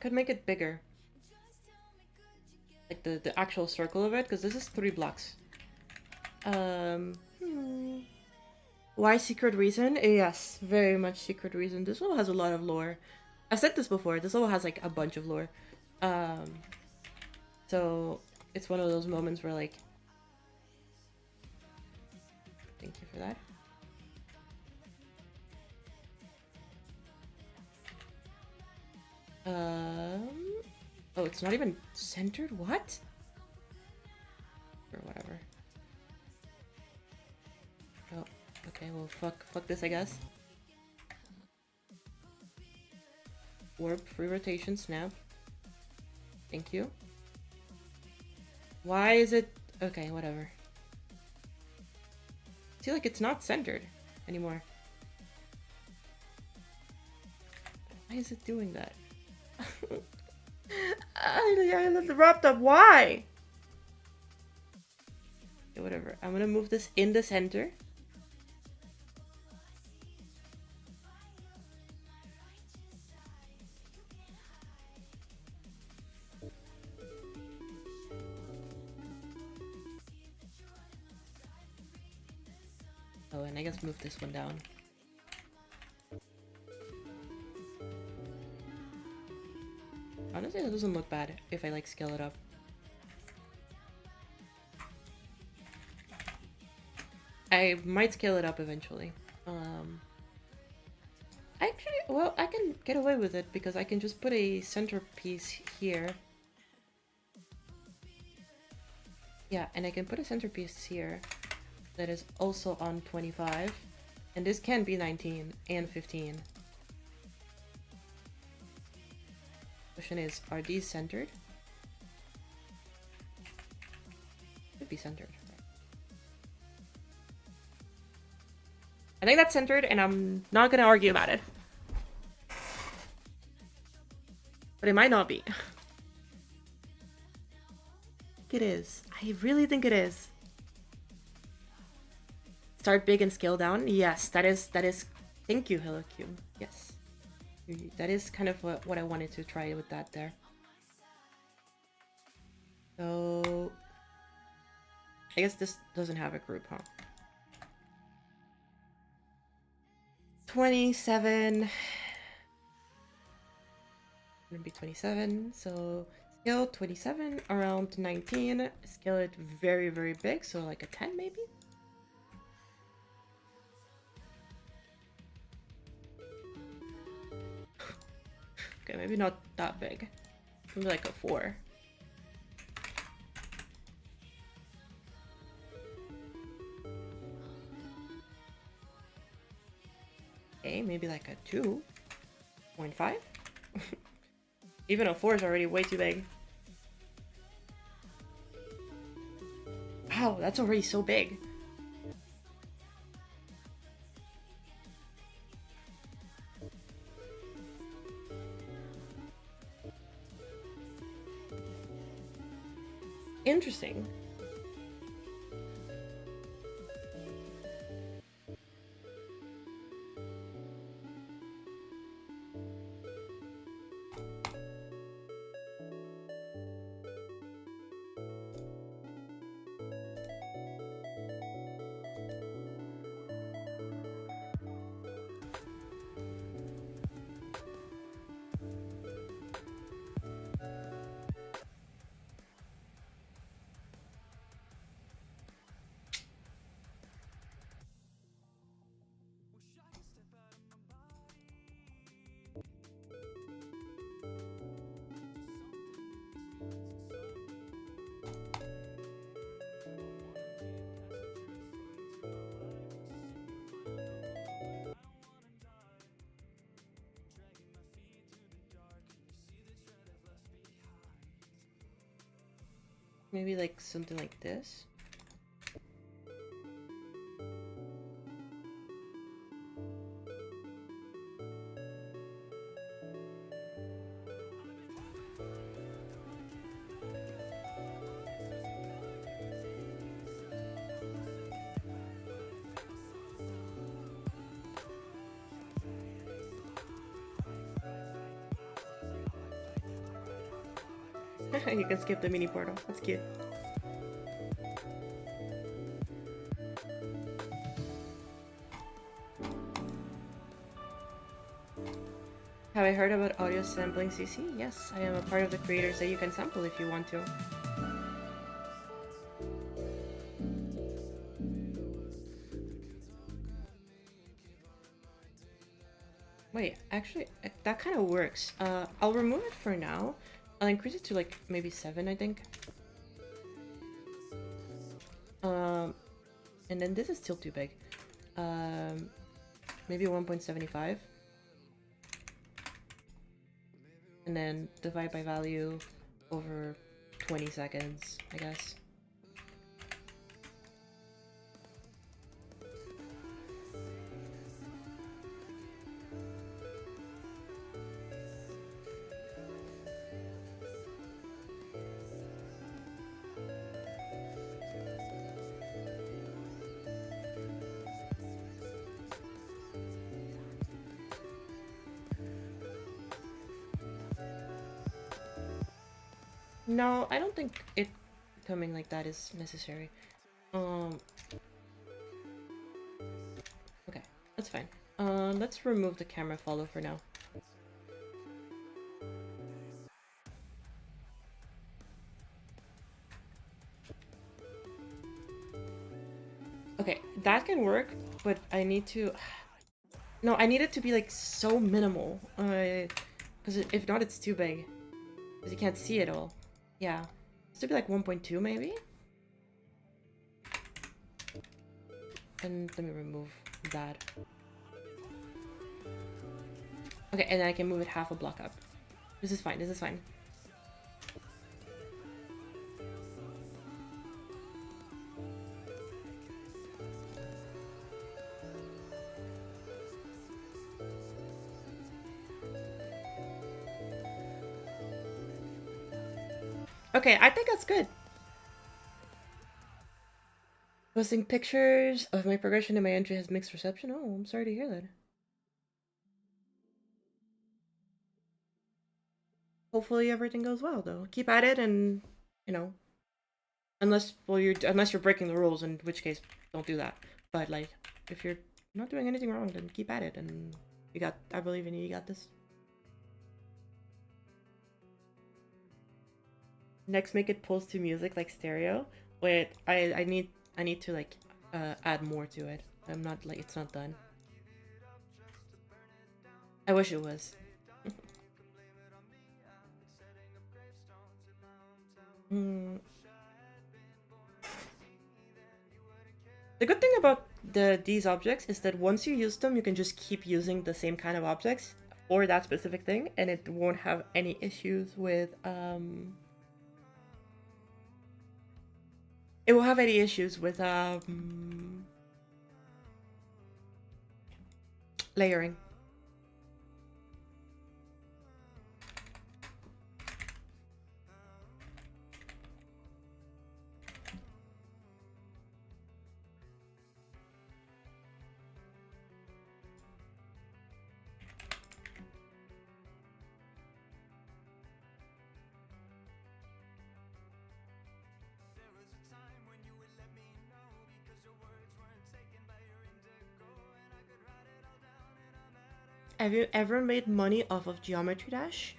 Could make it bigger. Like the actual circle of it, because this is 3 blocks. Why secret reason? Yes, very much secret reason. This level has a lot of lore. I said this before, this level has like a bunch of lore. So it's one of those moments where like... Thank you for that. Oh, it's not even centered? What? Or whatever. Oh, okay, well, fuck this, I guess. Warp, free rotation, snap. Thank you. Why is it... Okay, whatever. See, like, it's not centered anymore. Why is it doing that? I interrupt up. Why? Okay, whatever. I'm gonna move this in the center. Oh, and I guess move this one down. Honestly, it doesn't look bad if I like scale it up. I might scale it up eventually. Actually, well, I can get away with it because I can just put a centerpiece here. Yeah, and I can put a centerpiece here that is also on 25. And this can be 19 and 15. Question is, are these centered? Should be centered. I think that's centered, and I'm not gonna argue about it. But it might not be. I think it is. I really think it is. Start big and scale down. Yes, that is. Thank you, Hello Cube. Yes. That is kind of what I wanted to try with that there. So... I guess this doesn't have a group, huh? 27... Gonna be 27, so... Scale 27, around 19. Scale it very, very big, so like a 10 maybe? Okay, maybe not that big. Maybe like a 4. Okay, maybe like a 2.5. Even a 4 is already way too big. Wow, that's already so big. Interesting. Maybe like something like this. You can skip the mini portal. That's cute. Have I heard about audio sampling, CC? Yes, I am a part of the creators that you can sample if you want to. Wait, actually, that kind of works. I'll remove it for now. I'll increase it to like maybe 7, I think. And then this is still too big. Maybe 1.75. And then divide by value over 20 seconds, I guess. No, I don't think it coming like that is necessary. Okay, that's fine. Let's remove the camera follow for now. Okay, that can work, but I need to... No, I need it to be like so minimal. Because if not, it's too big. Because you can't see it all. Yeah. This would be like 1.2 maybe? And let me remove that. Okay, and then I can move it half a block up. This is fine, this is fine. Okay, I think that's good. Posting pictures of my progression in my entry has mixed reception. Oh, I'm sorry to hear that. Hopefully everything goes well, though. Keep at it, and you know, unless you're breaking the rules, in which case don't do that. But like, if you're not doing anything wrong, then keep at it, and I believe in you. You got this. Next, make it pulse to music like stereo. Wait, I need to like add more to it. I'm not like it's not done. I wish it was. The good thing about these objects is that once you use them, you can just keep using the same kind of objects for that specific thing, and it won't have any issues with it will have any issues with layering. Have you ever made money off of Geometry Dash?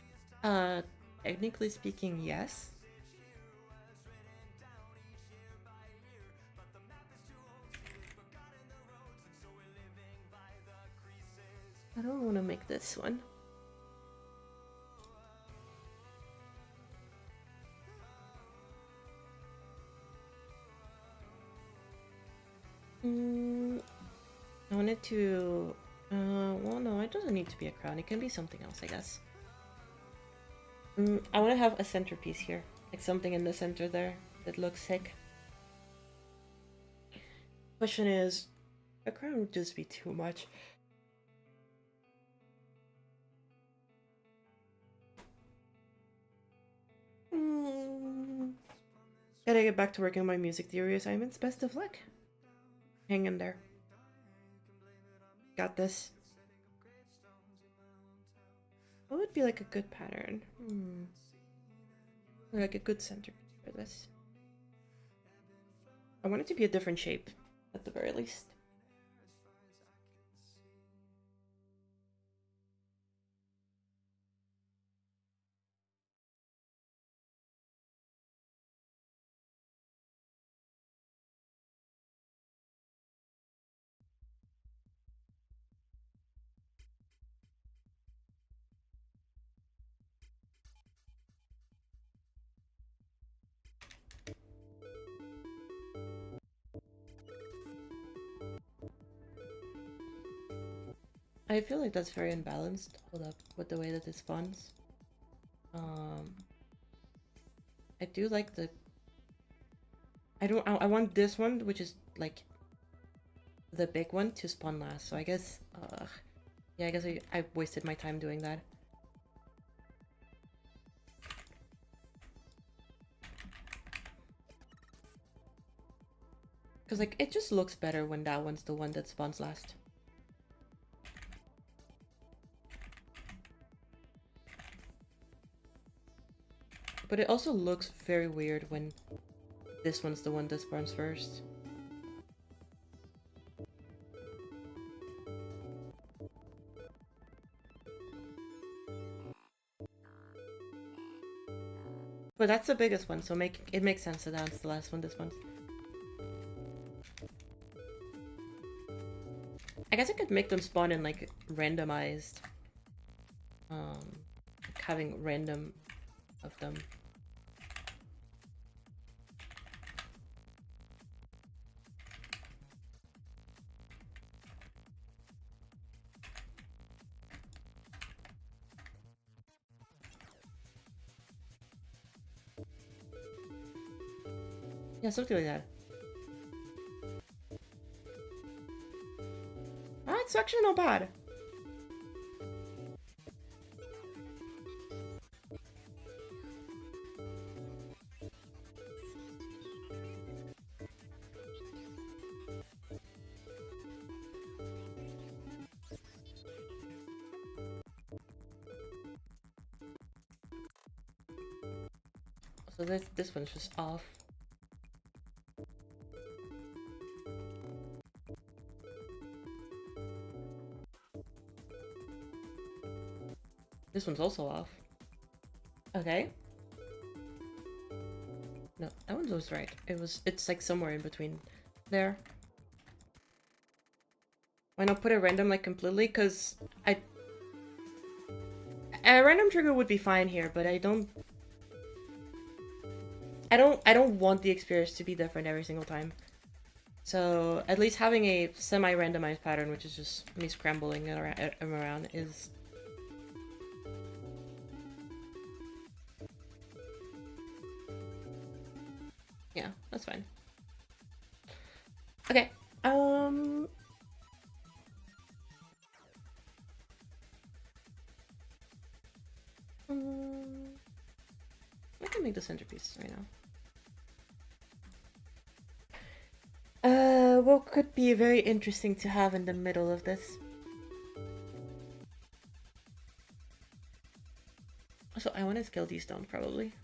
Technically speaking, yes. I don't want to make this one. I wanted to... well, no, it doesn't need to be a crown. It can be something else, I guess. I want to have a centerpiece here. Like something in the center there. It looks sick. Question is, a crown would just be too much. Gotta get back to working on my music theory assignments. Best of luck. Hang in there. Got this. What would be like a good pattern? Like a good centerpiece for this. I want it to be a different shape, at the very least. I feel like that's very unbalanced. Hold up, with the way that it spawns. I do like the. I want this one, which is like the big one, to spawn last. So I guess, yeah, I guess I wasted my time doing that. Because like it just looks better when that one's the one that spawns last. But it also looks very weird when this one's the one that spawns first. But that's the biggest one, so it makes sense that that's the last one this month. I guess I could make them spawn in like randomized. Like having random of them. Yeah, something like that. Ah, it's actually not bad. So this one's just off. This one's also off. Okay. No, that one was right. It's like somewhere in between there. Why not put a random like completely? Cause a random trigger would be fine here, but I don't want the experience to be different every single time. So at least having a semi-randomized pattern, which is just me scrambling it around, is. Yeah, that's fine. Okay. I can make the centerpiece right now. What could be very interesting to have in the middle of this? So I want to scale these down probably.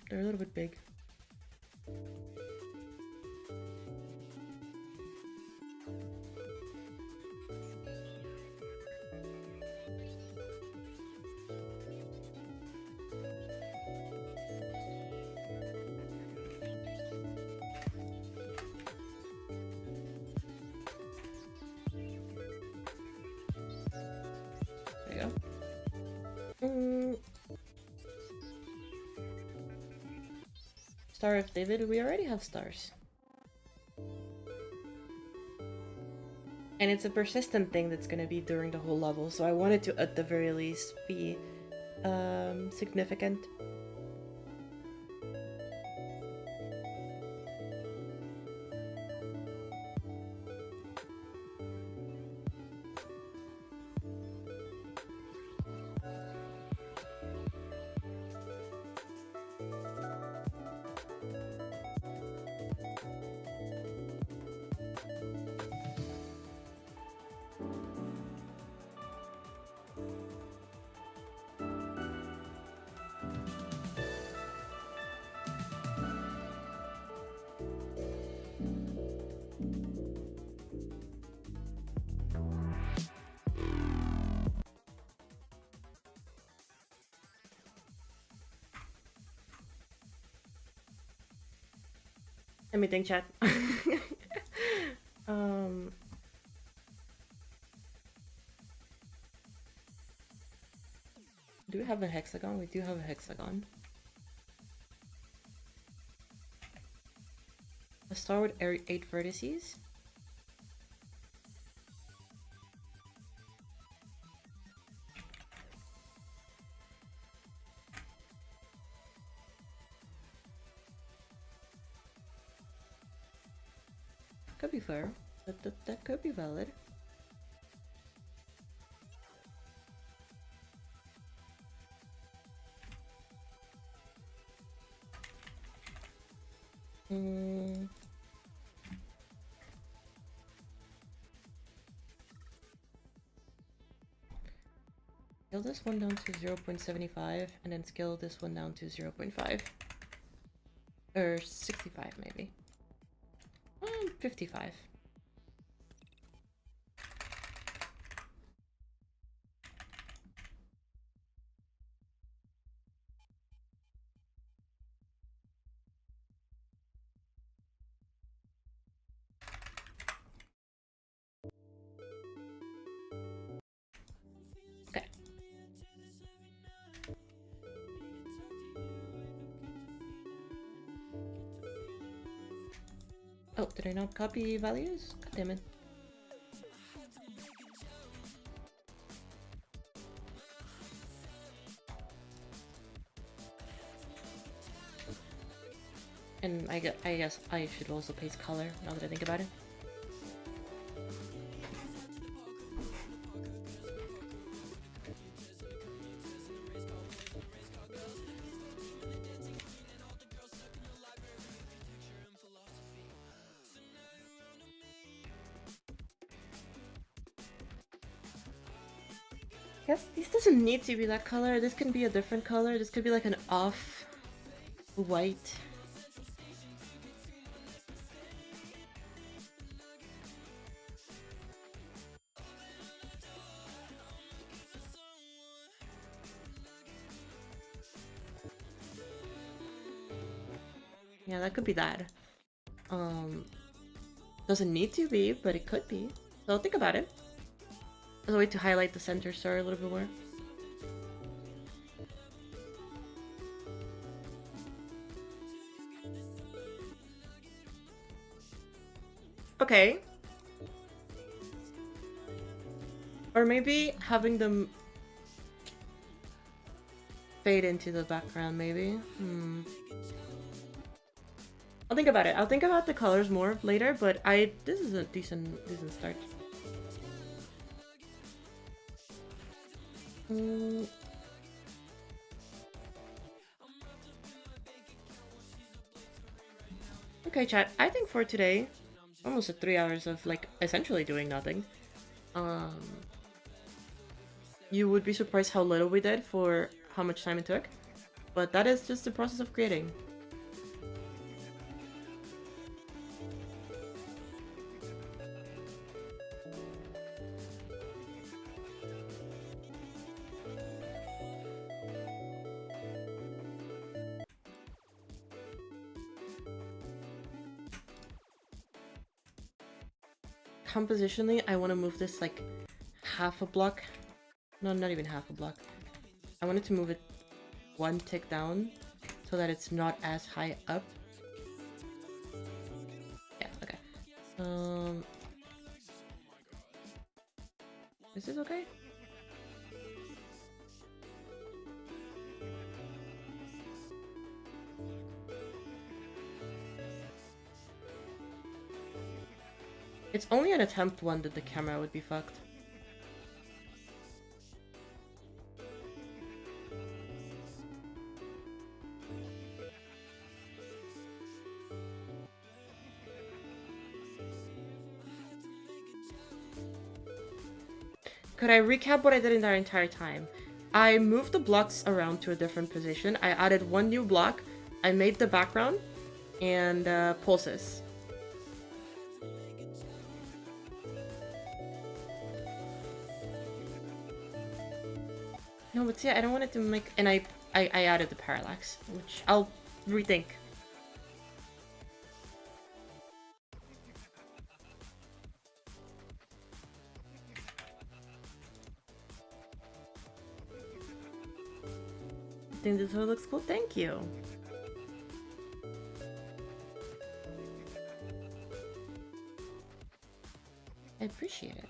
They're a little bit big. Star of David, we already have stars. And it's a persistent thing that's gonna be during the whole level, so I want it to at the very least be significant. Let me think, chat. um, do we have a hexagon? We do have a hexagon. A star with 8 vertices. Could be fair. That could be valid. Scale this one down to 0.75 and then scale this one down to 0.5. Or 65 maybe. 55. Okay. Oh, did I not copy values? God damn it. And I guess I should also paste color, now that I think about it. Guess this doesn't need to be that color. This can be a different color. This could be like an off white. Yeah, that could be that. Doesn't need to be, but it could be. So think about it. As a way to highlight the center star a little bit more. Okay. Or maybe having them fade into the background, maybe. I'll think about it. I'll think about the colors more later, but this is a decent start. Okay, chat. I think for today, almost at 3 hours of like essentially doing nothing. You would be surprised how little we did for how much time it took, but that is just the process of creating. Compositionally, I want to move this like half a block. No, not even half a block. I wanted to move it 1 tick down so that it's not as high up. Yeah, okay. Is this okay? It's only an attempt one that the camera would be fucked. Could I recap what I did in that entire time? I moved the blocks around to a different position. I added 1 new block. I made the background and pulses. No, but see, I don't want it to make... And I added the parallax, which I'll rethink. think this one looks cool. Thank you. I appreciate it.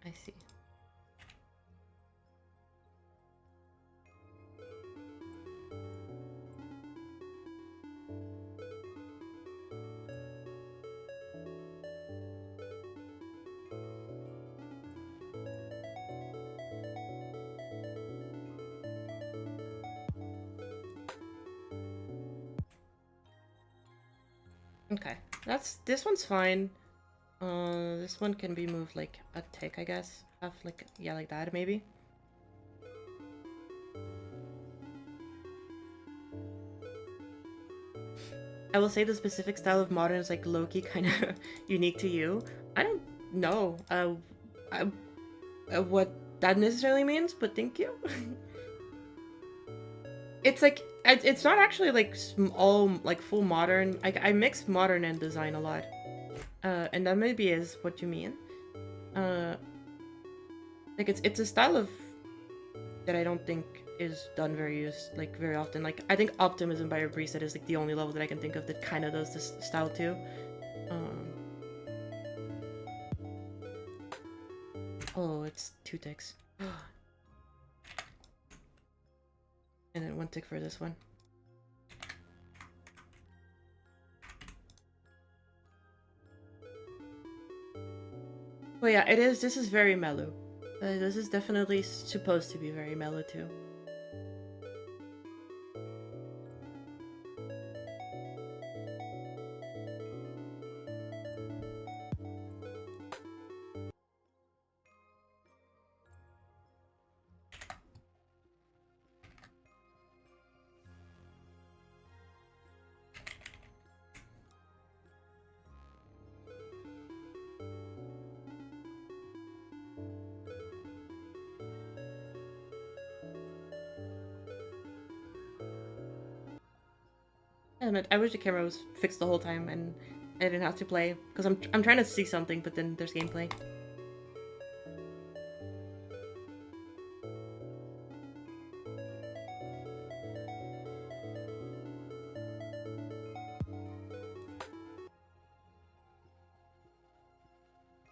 I see. Okay, this one's fine. This one can be moved like a tick, I guess. Half like, yeah, like that maybe. I will say the specific style of modern is like low-key kind of unique to you. I don't know what that necessarily means, but thank you. It's like, it's not actually like all like full modern. I mix modern and design a lot. And that maybe is what you mean. Like it's a style of that I don't think is done very often. Like I think Optimism by Reset is like the only level that I can think of that kind of does this style too. Oh, it's 2 ticks. And then 1 tick for this one. Well, yeah, it is. This is very mellow. This is definitely supposed to be very mellow too. I wish the camera was fixed the whole time and I didn't have to play, because I'm trying to see something, but then there's gameplay.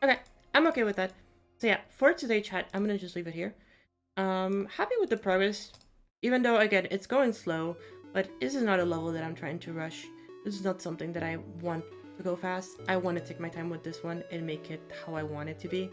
Okay, I'm okay with that. So yeah, for today, chat, I'm gonna just leave it here. Happy with the progress, even though again it's going slow. But this is not a level that I'm trying to rush. This is not something that I want to go fast. I want to take my time with this one and make it how I want it to be.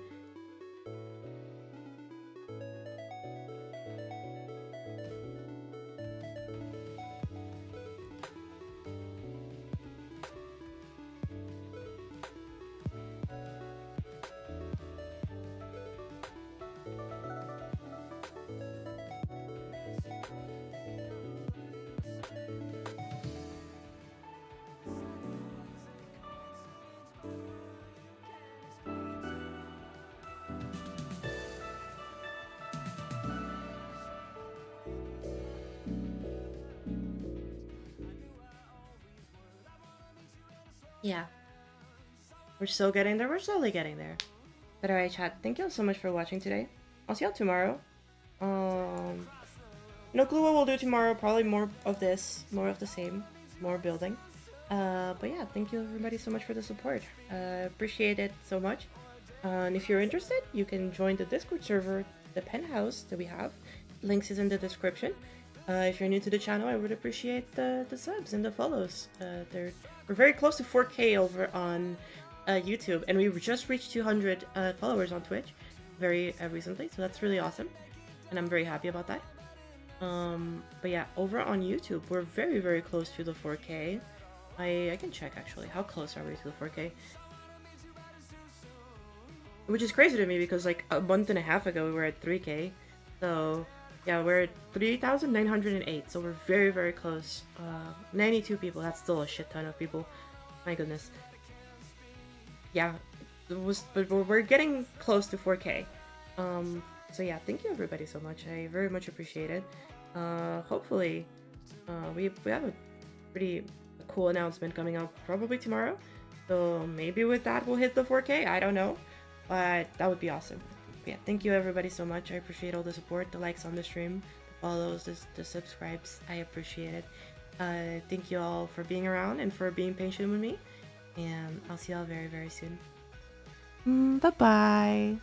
Yeah. We're still getting there. We're slowly getting there. But alright, chat. Thank you all so much for watching today. I'll see y'all tomorrow. No clue what we'll do tomorrow. Probably more of this. More of the same. More building. But yeah, thank you everybody so much for the support. Appreciate it so much. And if you're interested, you can join the Discord server, the penthouse that we have. Links is in the description. If you're new to the channel, I would appreciate the subs and the follows. We're very close to 4K over on YouTube, and we just reached 200 followers on Twitch very recently, so that's really awesome, and I'm very happy about that. But yeah, over on YouTube, we're very, very close to the 4K. I can check actually, how close are we to the 4K? Which is crazy to me because like a month and a half ago we were at 3K, so Yeah, we're at 3,908, so we're very, very close. 92 people, that's still a shit ton of people. My goodness. Yeah, but we're getting close to 4K. So yeah, thank you everybody so much. I very much appreciate it. Hopefully, we have a pretty cool announcement coming up probably tomorrow. So maybe with that we'll hit the 4K. I don't know, but that would be awesome. But yeah, thank you everybody so much. I appreciate all the support, the likes on the stream, the follows, the subscribes. I appreciate it. Thank you all for being around and for being patient with me. And I'll see y'all very, very soon. Bye bye.